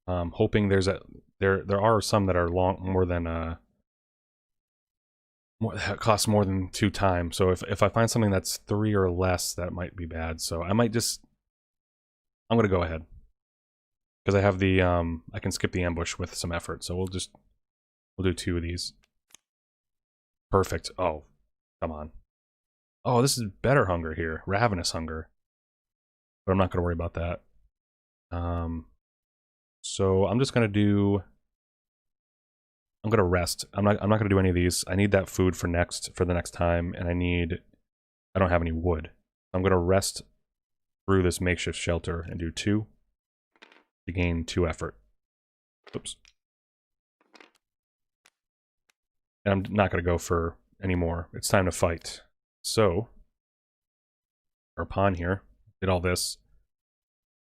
hoping there are some that are that costs more than 2 times. So if I find something that's 3 or less, that might be bad. So I'm gonna go ahead because I have the I can skip the ambush with some effort. So we'll do 2 of these. Perfect. Oh, come on. Oh, this is better hunger here. Ravenous hunger. But I'm not going to worry about that. So I'm just going to I'm going to rest. I'm not going to do any of these. I need that food for the next time, and I don't have any wood. I'm going to rest through this makeshift shelter and do 2 to gain 2 effort. Oops. And I'm not going to go for any more. It's time to fight. So our pawn here did all this.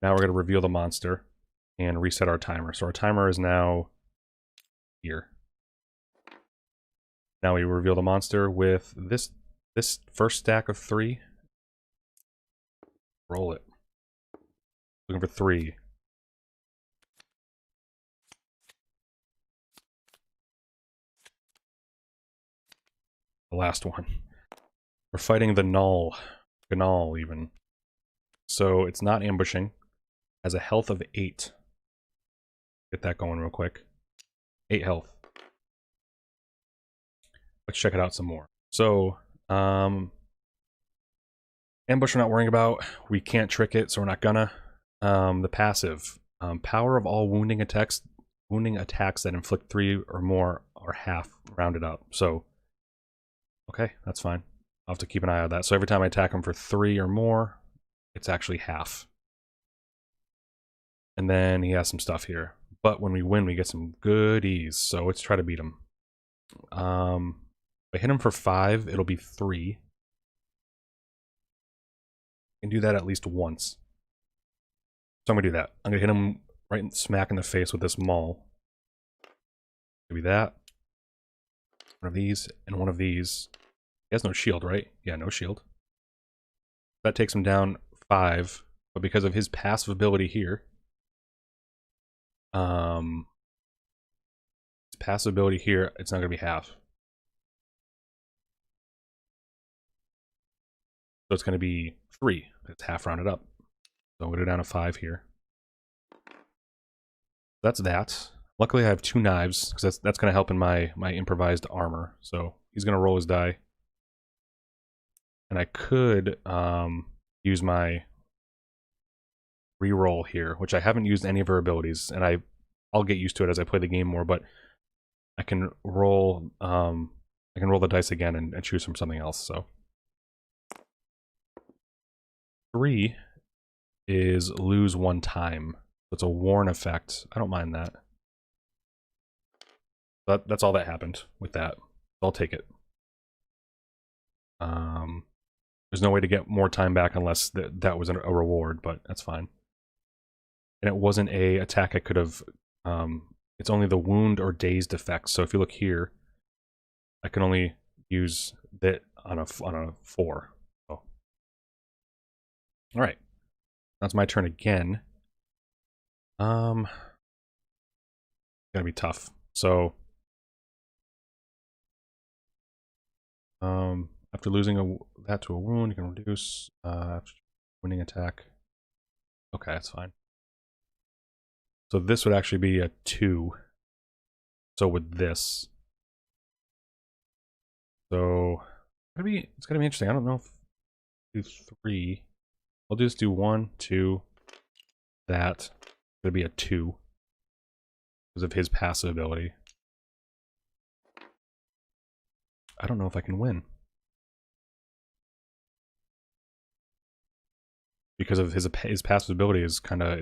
Now we're going to reveal the monster and reset our timer. So our timer is now here. Now we reveal the monster with this first stack of 3. Roll it. Looking for 3. The last one. We're fighting the Gnull. Gnull, even. So it's not ambushing. Has a health of 8. Get that going real quick. 8 health. Let's check it out some more. So, ambush we're not worrying about. We can't trick it, so we're not gonna. The passive. Power of all wounding attacks that inflict 3 or more are half rounded up. So, okay, that's fine. I'll have to keep an eye on that. So every time I attack him for 3 or more, it's actually half. And then he has some stuff here. But when we win, we get some goodies. So let's try to beat him. If I hit him for 5, it'll be 3. I can do that at least once. So I'm going to do that. I'm going to hit him right smack in the face with this maul. Maybe that. One of these and one of these. He has no shield, right? Yeah, no shield. That takes him down 5. But because of his passive ability here, it's not going to be half. So it's going to be 3. It's half rounded up. So I'm going to go down to 5 here. That's that. Luckily I have 2 knives, because that's going to help in my improvised armor. So he's going to roll his die. And I could use my reroll here, which I haven't used any of her abilities, and I'll get used to it as I play the game more, but I can roll the dice again and choose from something else. So 3 is lose 1 time. It's a warn effect. I don't mind that. But that's all that happened with that. I'll take it. There's no way to get more time back unless that was a reward, but that's fine. And it wasn't a attack I could have... it's only the wound or dazed effects. So if you look here, I can only use that on a 4. Oh. Alright. That's my turn again. Gonna be tough. So after losing that to a wound, you can reduce after winning attack. Okay, that's fine. So this would actually be a 2. So with this. So it's gonna be interesting. I don't know if do 3. I'll just do 1, 2, that. It's gonna be a 2. Because of his passive ability. I don't know if I can win. Because of his passive ability is kind of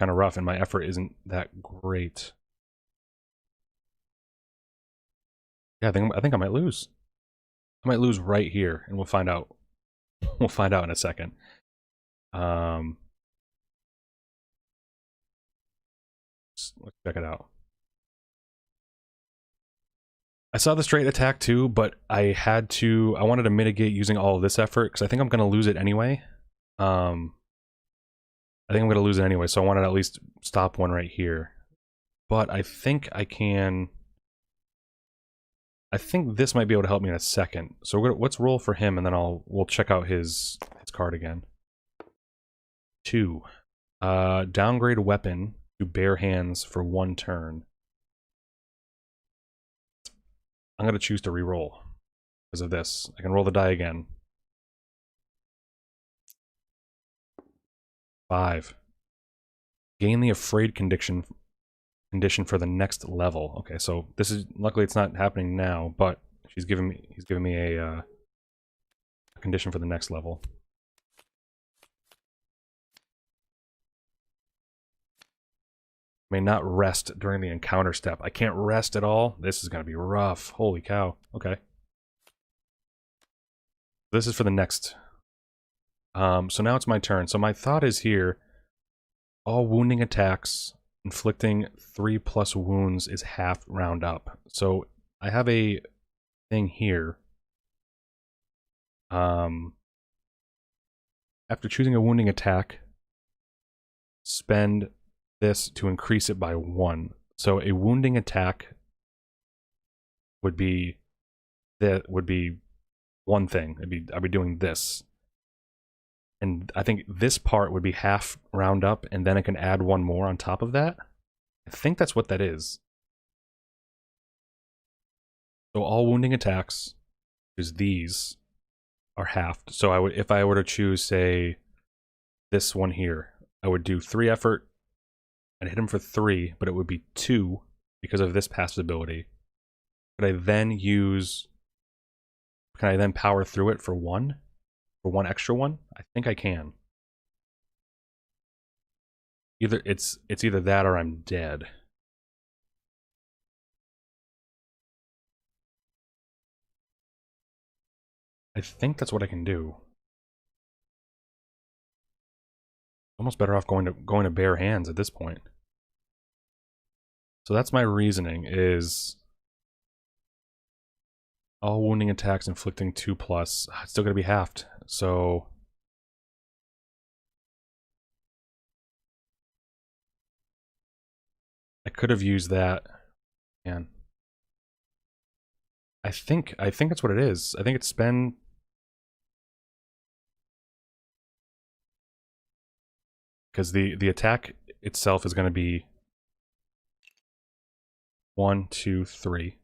rough, and my effort isn't that great. Yeah, I think I might lose. I might lose right here, and we'll find out. We'll find out in a second. Let's check it out. I saw the straight attack too, but I wanted to mitigate using all of this effort, because I think I'm going to lose it anyway. I think I'm going to lose it anyway, so I wanted to at least stop one right here. But I think I can... I think this might be able to help me in a second. So let's roll for him, and then we'll check out his card again. 2. Downgrade weapon to bare hands for 1 turn. I'm going to choose to re-roll because of this. I can roll the die again. 5. Gain the afraid condition for the next level. Okay, so this is luckily it's not happening now, but he's giving me a condition for the next level. May not rest during the encounter step. I can't rest at all. This is going to be rough. Holy cow. Okay. This is for the next. So now it's my turn. So my thought is here, all wounding attacks inflicting 3+ wounds is half round up. So I have a thing here. After choosing a wounding attack, spend this to increase it by 1. So a wounding attack would be one thing. I'd be doing this. And I think this part would be half round up, and then I can add one more on top of that. I think that's what that is. So all wounding attacks, is these, are halved. So I would, if I were to choose, say, this one here, I would do 3 effort. I'd hit him for 3, but it would be 2 because of this passive ability. Could I then use? Can I then power through it for 1? For 1 extra one? I think I can. Either it's either that or I'm dead. I think that's what I can do. Almost better off going to bare hands at this point. So that's my reasoning, is all wounding attacks inflicting 2+. It's still gonna be halved, so I could have used that. Man. I think that's what it is. I think it's spend. Because the attack itself is going to be 1, 2, 3,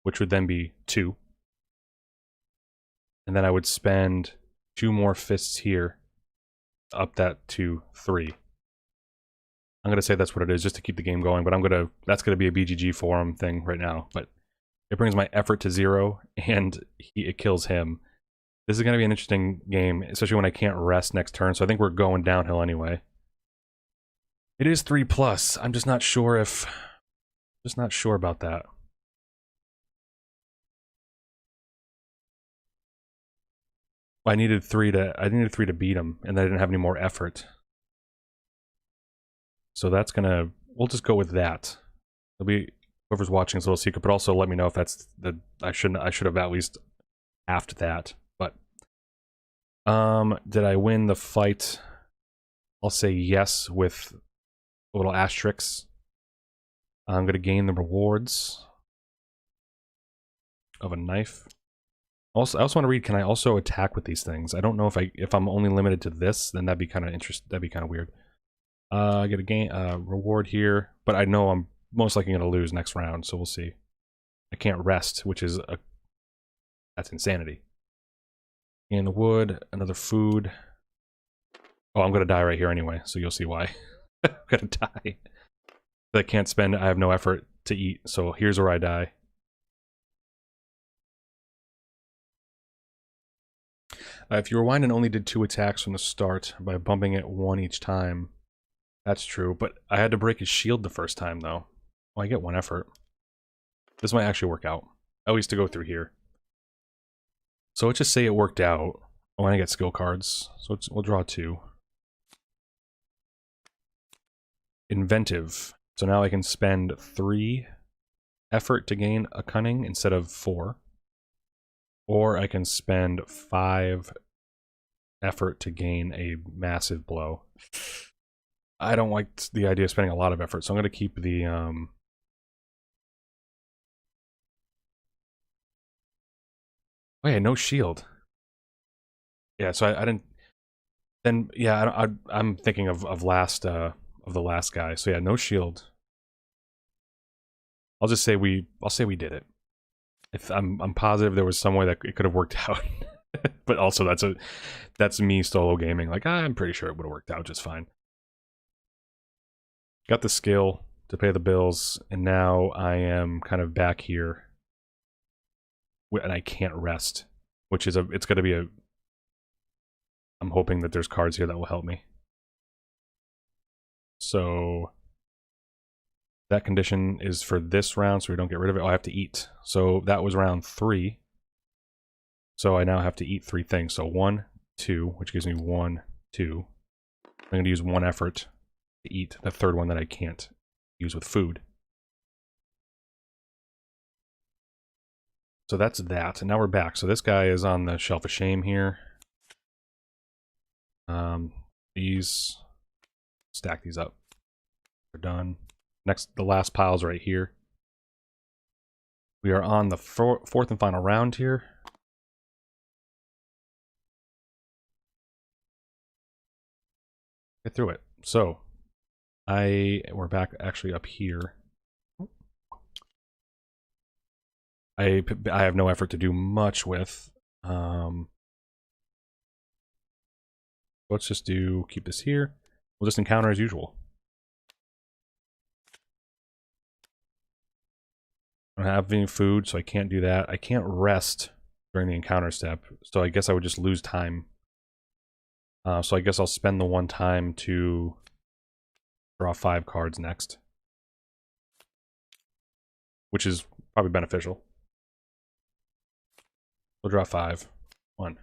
which would then be 2. And then I would spend 2 more fists here, up that to 3. I'm going to say that's what it is, just to keep the game going, but that's going to be a BGG forum thing right now. But it brings my effort to 0, and it kills him. This is going to be an interesting game, especially when I can't rest next turn, so I think we're going downhill anyway. It is 3+. I'm just not sure about that. I needed 3 to beat him, and I didn't have any more effort. So that's gonna, we'll just go with that. It'll be, whoever's watching is a little secret, but also let me know if that's I should have at least halved that. But did I win the fight? I'll say yes with a little asterisk. I'm gonna gain the rewards of a knife. Also, I also want to read, can I also attack with these things? I don't know if I'm only limited to this, then that'd be kind of that'd be kind of weird. I get a gain reward here, but I know I'm most likely gonna lose next round, so we'll see. I can't rest, which is that's insanity. Gain the wood, another food. Oh, I'm gonna die right here anyway, so you'll see why. I'm gonna die. I can't spend, I have no effort to eat, so here's where I die. If you rewind and only did 2 attacks from the start by bumping it 1 each time, that's true, but I had to break his shield the first time, though. Well, I get 1 effort. This might actually work out, at least to go through here. So let's just say it worked out. Oh, and I get skill cards, so we'll draw 2. Inventive. So now I can spend 3 effort to gain a cunning instead of 4. Or I can spend 5 effort to gain a massive blow. I don't like the idea of spending a lot of effort, so I'm going to keep the... Oh yeah, no shield. Yeah, so I didn't... Then, yeah, I'm thinking of the last guy. So yeah, no shield. I'll say we did it. If I'm positive there was some way that it could have worked out. But also that's me solo gaming. Like, I'm pretty sure it would have worked out just fine. Got the skill to pay the bills, and now I am kind of back here. And I can't rest, which is it's gonna be a... I'm hoping that there's cards here that will help me. So that condition is for this round, so we don't get rid of it. Oh, I have to eat. So that was round 3. So I now have to eat 3 things. So 1, 2, which gives me 1, 2. I'm going to use 1 effort to eat the 3rd one that I can't use with food. So that's that, and now we're back. So this guy is on the shelf of shame here. These, stack these up. We're done. Next, the last pile's right here. We are on the fourth and final round here. Get through it. So, we're back actually up here. I have no effort to do much with. Let's just keep this here. We'll just encounter as usual. I don't have any food, so I can't do that. I can't rest during the encounter step, so I guess I would just lose time. So I guess I'll spend the one time to draw 5 cards next, which is probably beneficial. We'll draw 5. 1,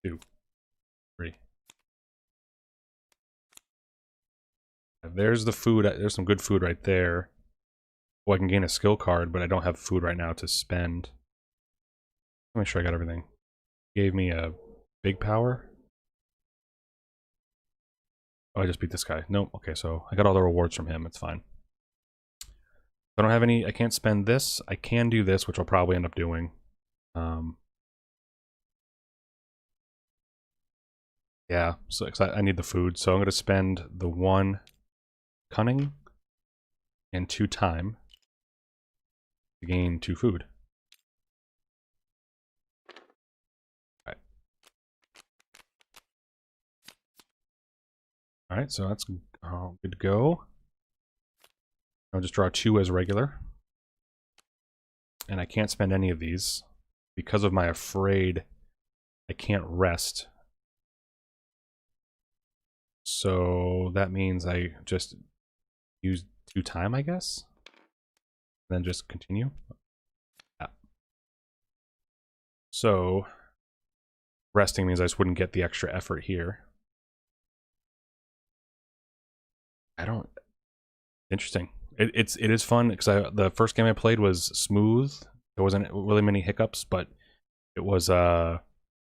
2, 3. There's the food. There's some good food right there. Well, I can gain a skill card, but I don't have food right now to spend. Let me make sure I got everything. Gave me a big power. Oh, I just beat this guy. Nope. Okay, so I got all the rewards from him. It's fine. I don't have any. I can't spend this. I can do this, which I'll probably end up doing. Yeah, so I need the food, so I'm going to spend the 1 cunning and 2 time to gain 2 food. Alright, so that's good to go. I'll just draw 2 as regular. And I can't spend any of these. Because of my afraid, I can't rest. So that means I just use 2 time, I guess? And then just continue. Yeah. So resting means I just wouldn't get the extra effort here. I don't... Interesting. It is fun, because the first game I played was smooth. There wasn't really many hiccups, but it was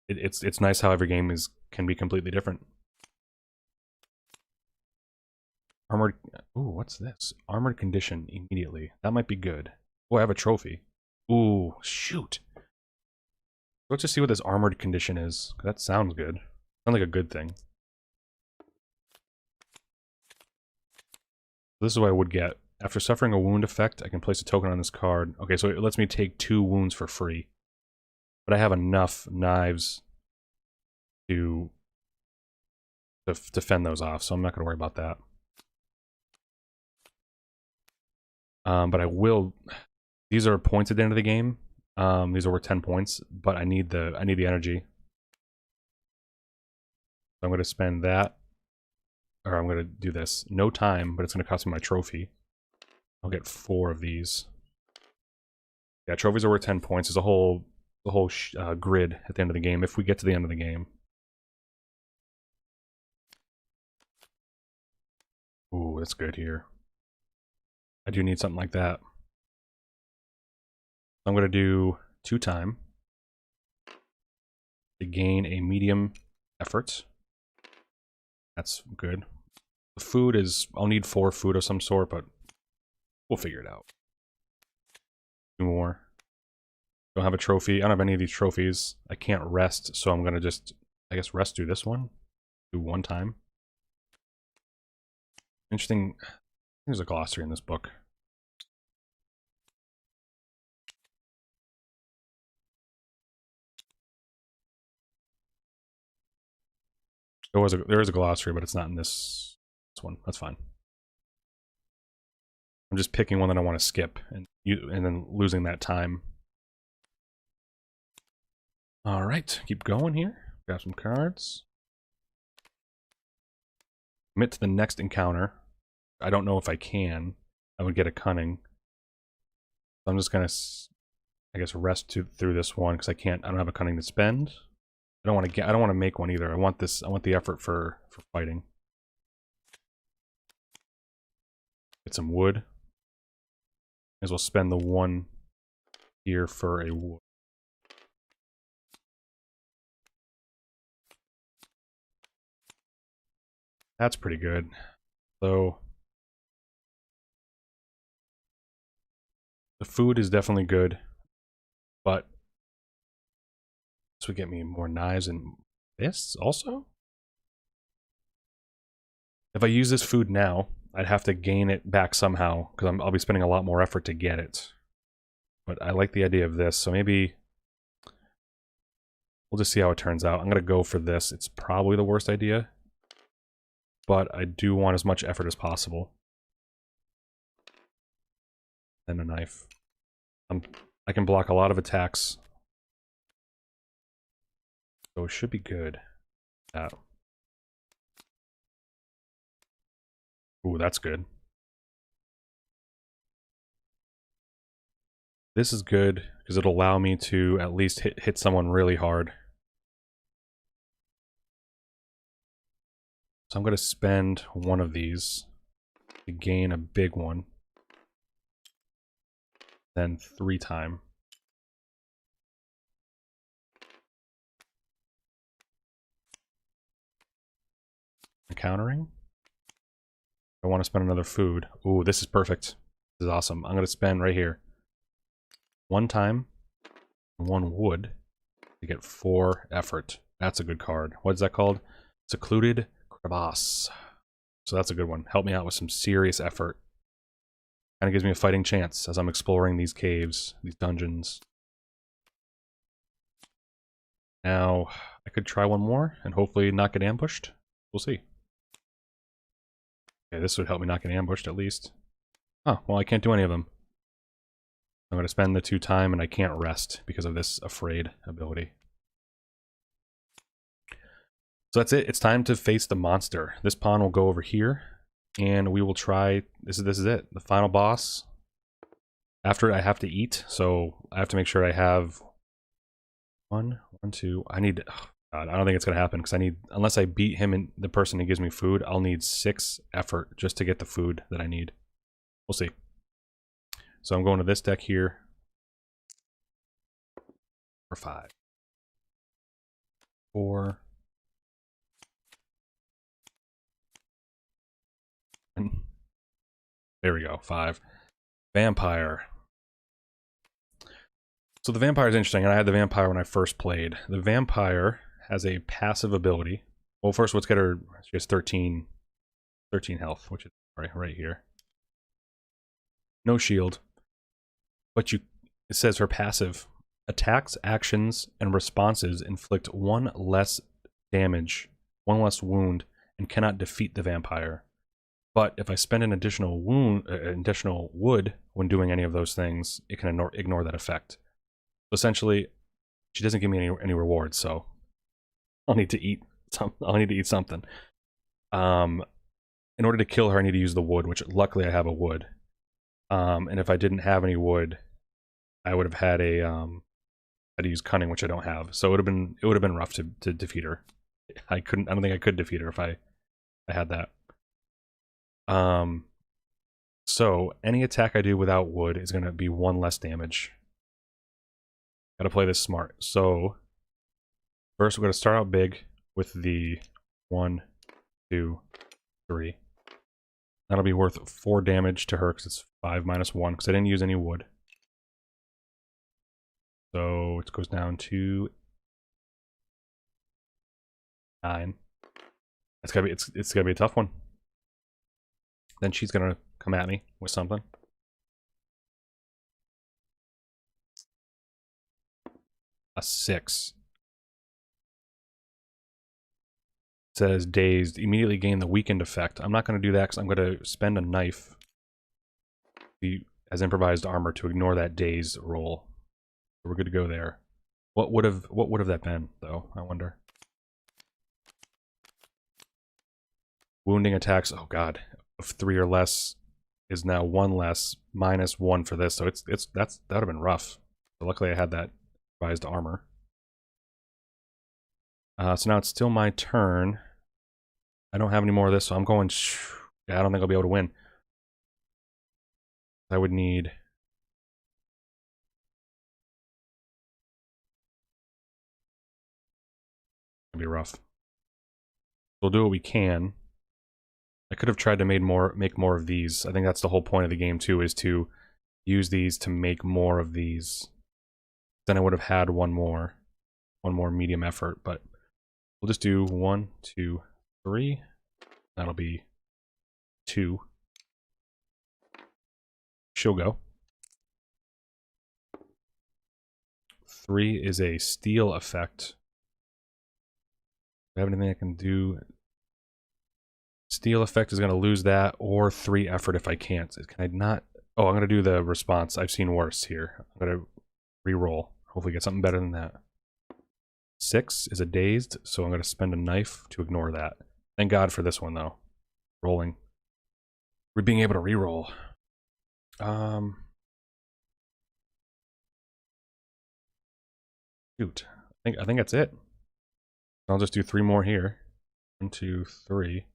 it's nice how every game can be completely different. Armored... Ooh, what's this? Armored condition immediately. That might be good. Oh, I have a trophy. Ooh, shoot. Let's just see what this armored condition is. That sounds good. Sounds like a good thing. This is what I would get. After suffering a wound effect, I can place a token on this card. Okay, so it lets me take 2 wounds for free. But I have enough knives to fend those off, so I'm not going to worry about that. But I will... These are points at the end of the game. These are worth 10 points, but I need the energy. So I'm going to spend that. Or I'm going to do this. No time, but it's going to cost me my trophy. I'll get 4 of these. Yeah, trophies are worth 10 points. There's a whole grid at the end of the game, if we get to the end of the game. Ooh, that's good here. I do need something like that. I'm going to do 2 time to gain a medium effort. That's good. The food is... I'll need 4 food of some sort, but we'll figure it out. 2 more. Don't have a trophy. I don't have any of these trophies. I can't rest, so I'm going to just, I guess, rest do this one. Do 1 time. Interesting. There's a glossary in this book. There is a glossary, but it's not in this one. That's fine. I'm just picking one that I want to skip and then losing that time. All right, keep going here. Grab some cards. Commit to the next encounter. I don't know if I can. I would get a cunning. So I'm just gonna, I guess, rest through this one because I don't have a cunning to spend. I don't want to make one either. I want the effort for fighting. Get some wood. As well spend the 1 here for a wood. That's pretty good. So the food is definitely good, but this would get me more knives and this also? If I use this food now, I'd have to gain it back somehow, because I'll be spending a lot more effort to get it. But I like the idea of this, so maybe we'll just see how it turns out. I'm going to go for this. It's probably the worst idea, but I do want as much effort as possible. And a knife. I can block a lot of attacks, so it should be good. Ooh, that's good. This is good because it'll allow me to at least hit someone really hard. So I'm going to spend one of these to gain a big one. Then 3 time. Encountering? I want to spend another food. Ooh, this is perfect. This is awesome. I'm going to spend right here 1 time, 1 wood to get 4 effort. That's a good card. What is that called? Secluded Crevasse. So that's a good one. Help me out with some serious effort. Kind of gives me a fighting chance as I'm exploring these caves, these dungeons. Now, I could try one more and hopefully not get ambushed. We'll see. Okay, this would help me not get ambushed at least. Oh, well, I can't do any of them. I'm going to spend the 2 time and I can't rest because of this Afraid ability. So that's it. It's time to face the monster. This pawn will go over here and we will try... This is it. The final boss. After I have to eat, so I have to make sure I have 1, 2... I need... Oh God, I don't think it's going to happen because I need... Unless I beat him and the person who gives me food, I'll need 6 effort just to get the food that I need. We'll see. So I'm going to this deck here. For 5. 4. And there we go. 5. Vampire. So the vampire is interesting, and I had the vampire when I first played. The vampire has a passive ability. Well, first let's get her. She has 13 health, which is right here. No shield. But it says her passive. Attacks, actions, and responses inflict 1 less damage, 1 less wound, and cannot defeat the vampire. But if I spend an additional wood when doing any of those things, it can ignore that effect. So essentially, she doesn't give me any rewards, so I'll need to eat something. In order to kill her, I need to use the wood, which luckily I have a wood. And if I didn't have any wood, I would have had a I'd use cunning, which I don't have. So it would have been rough to defeat her. I don't think I could defeat her if I had that. So any attack I do without wood is going to be 1 less damage. Gotta play this smart. So first we're going to start out big with the 1, 2, 3. That'll be worth 4 damage to her because it's 5 minus 1 because I didn't use any wood. So it goes down to 9. It's gotta be a tough one. Then she's gonna come at me with something. A 6. It says dazed. Immediately gain the weakened effect. I'm not gonna do that because I'm gonna spend a knife as improvised armor to ignore that daze roll. We're good to go there. What would have that been though? I wonder. Wounding attacks. Oh god, of 3 or less is now 1 less, minus 1 for this. So that would have been rough. But luckily I had that improvised armor. So now it's still my turn. I don't have any more of this, so I'm going. Yeah, I don't think I'll be able to win. I would need gonna be rough. We'll do what we can. I could have tried to make more of these. I think that's the whole point of the game too, is to use these to make more of these. Then I would have had one more medium effort, but we'll just do 1, 2, 3. That'll be 2. She'll go. 3 is a steal effect. Do I have anything I can do? Steal effect is going to lose that, or 3 effort if I can't. Can I not? Oh, I'm going to do the response. I've seen worse here. I'm going to re-roll. Hopefully get something better than that. 6 is a dazed, so I'm going to spend a knife to ignore that. Thank God for this one, though. Rolling. We're being able to re-roll. Shoot. I think that's it. I'll just do 3 more here. 1, 2, 3.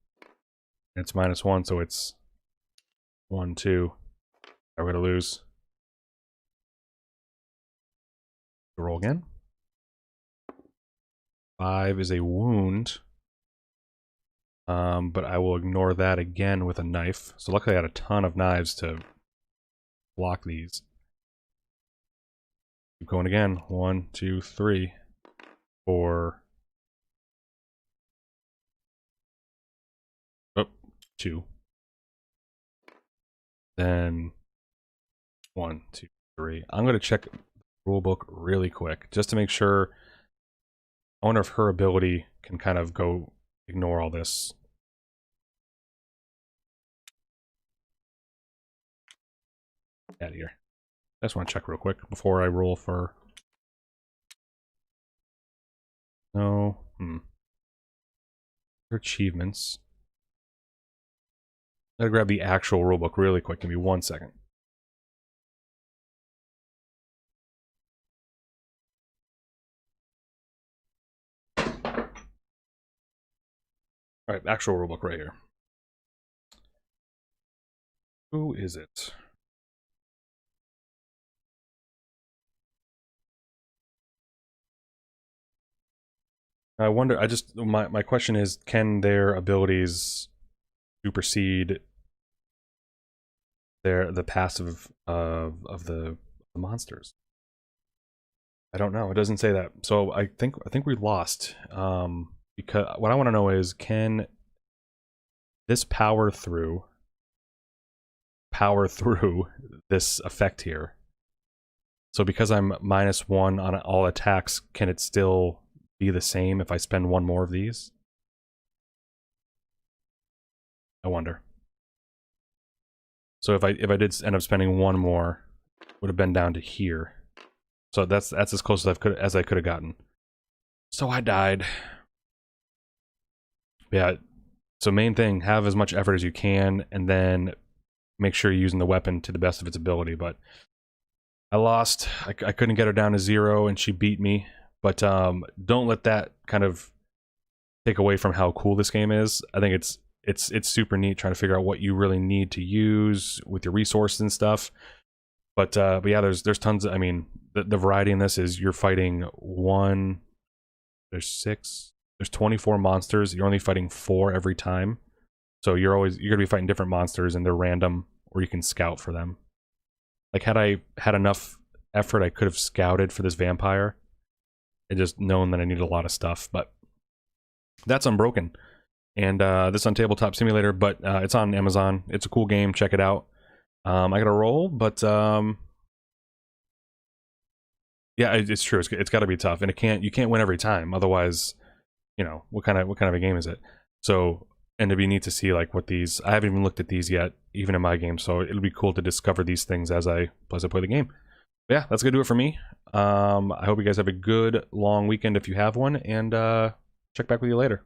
And it's -1, so it's 1, 2. I'm going to lose. Roll again. 5 is a wound. But I will ignore that again with a knife. So luckily I had a ton of knives to block these. Keep going again. 1, 2, 3, 4. Oh, 2. Then 1, 2, 3. I'm going to check the rulebook really quick just to make sure. I wonder if her ability can kind of go ignore all this. Out of here. I just want to check real quick before I roll for. No. Her achievements. I gotta grab the actual rulebook really quick. Give me 1 second. Alright, actual rulebook right here. Who is it? I wonder, my question is, can their abilities supersede the passive of the monsters? I don't know. It doesn't say that. So I think we lost. Because what I want to know is, can this power through this effect here? So because I'm -1 on all attacks, can it still be the same if I spend 1 more of these? I wonder. So if I did end up spending 1 more, it would have been down to here. So that's as close as I could have gotten. So I died. Yeah. So main thing, have as much effort as you can, and then make sure you're using the weapon to the best of its ability. But I lost. I couldn't get her down to 0, and she beat me. But don't let that kind of take away from how cool this game is. I think it's super neat trying to figure out what you really need to use with your resources and stuff. But yeah, there's tons of, I mean, the variety in this is you're fighting there's 24 monsters. You're only fighting 4 every time. So you're gonna be fighting different monsters, and they're random, or you can scout for them. Like, had I had enough effort, I could have scouted for this vampire and just known that I needed a lot of stuff. But that's Unbroken. And this on Tabletop Simulator, but it's on Amazon. It's a cool game. Check it out. I gotta roll, but yeah, it's true. It's got to be tough, and you can't win every time. Otherwise, you know, what kind of a game is it? So, and it'd be neat to see like what these. I haven't even looked at these yet, even in my game. So it'll be cool to discover these things as I play the game. But yeah, that's gonna do it for me. I hope you guys have a good long weekend if you have one, and check back with you later.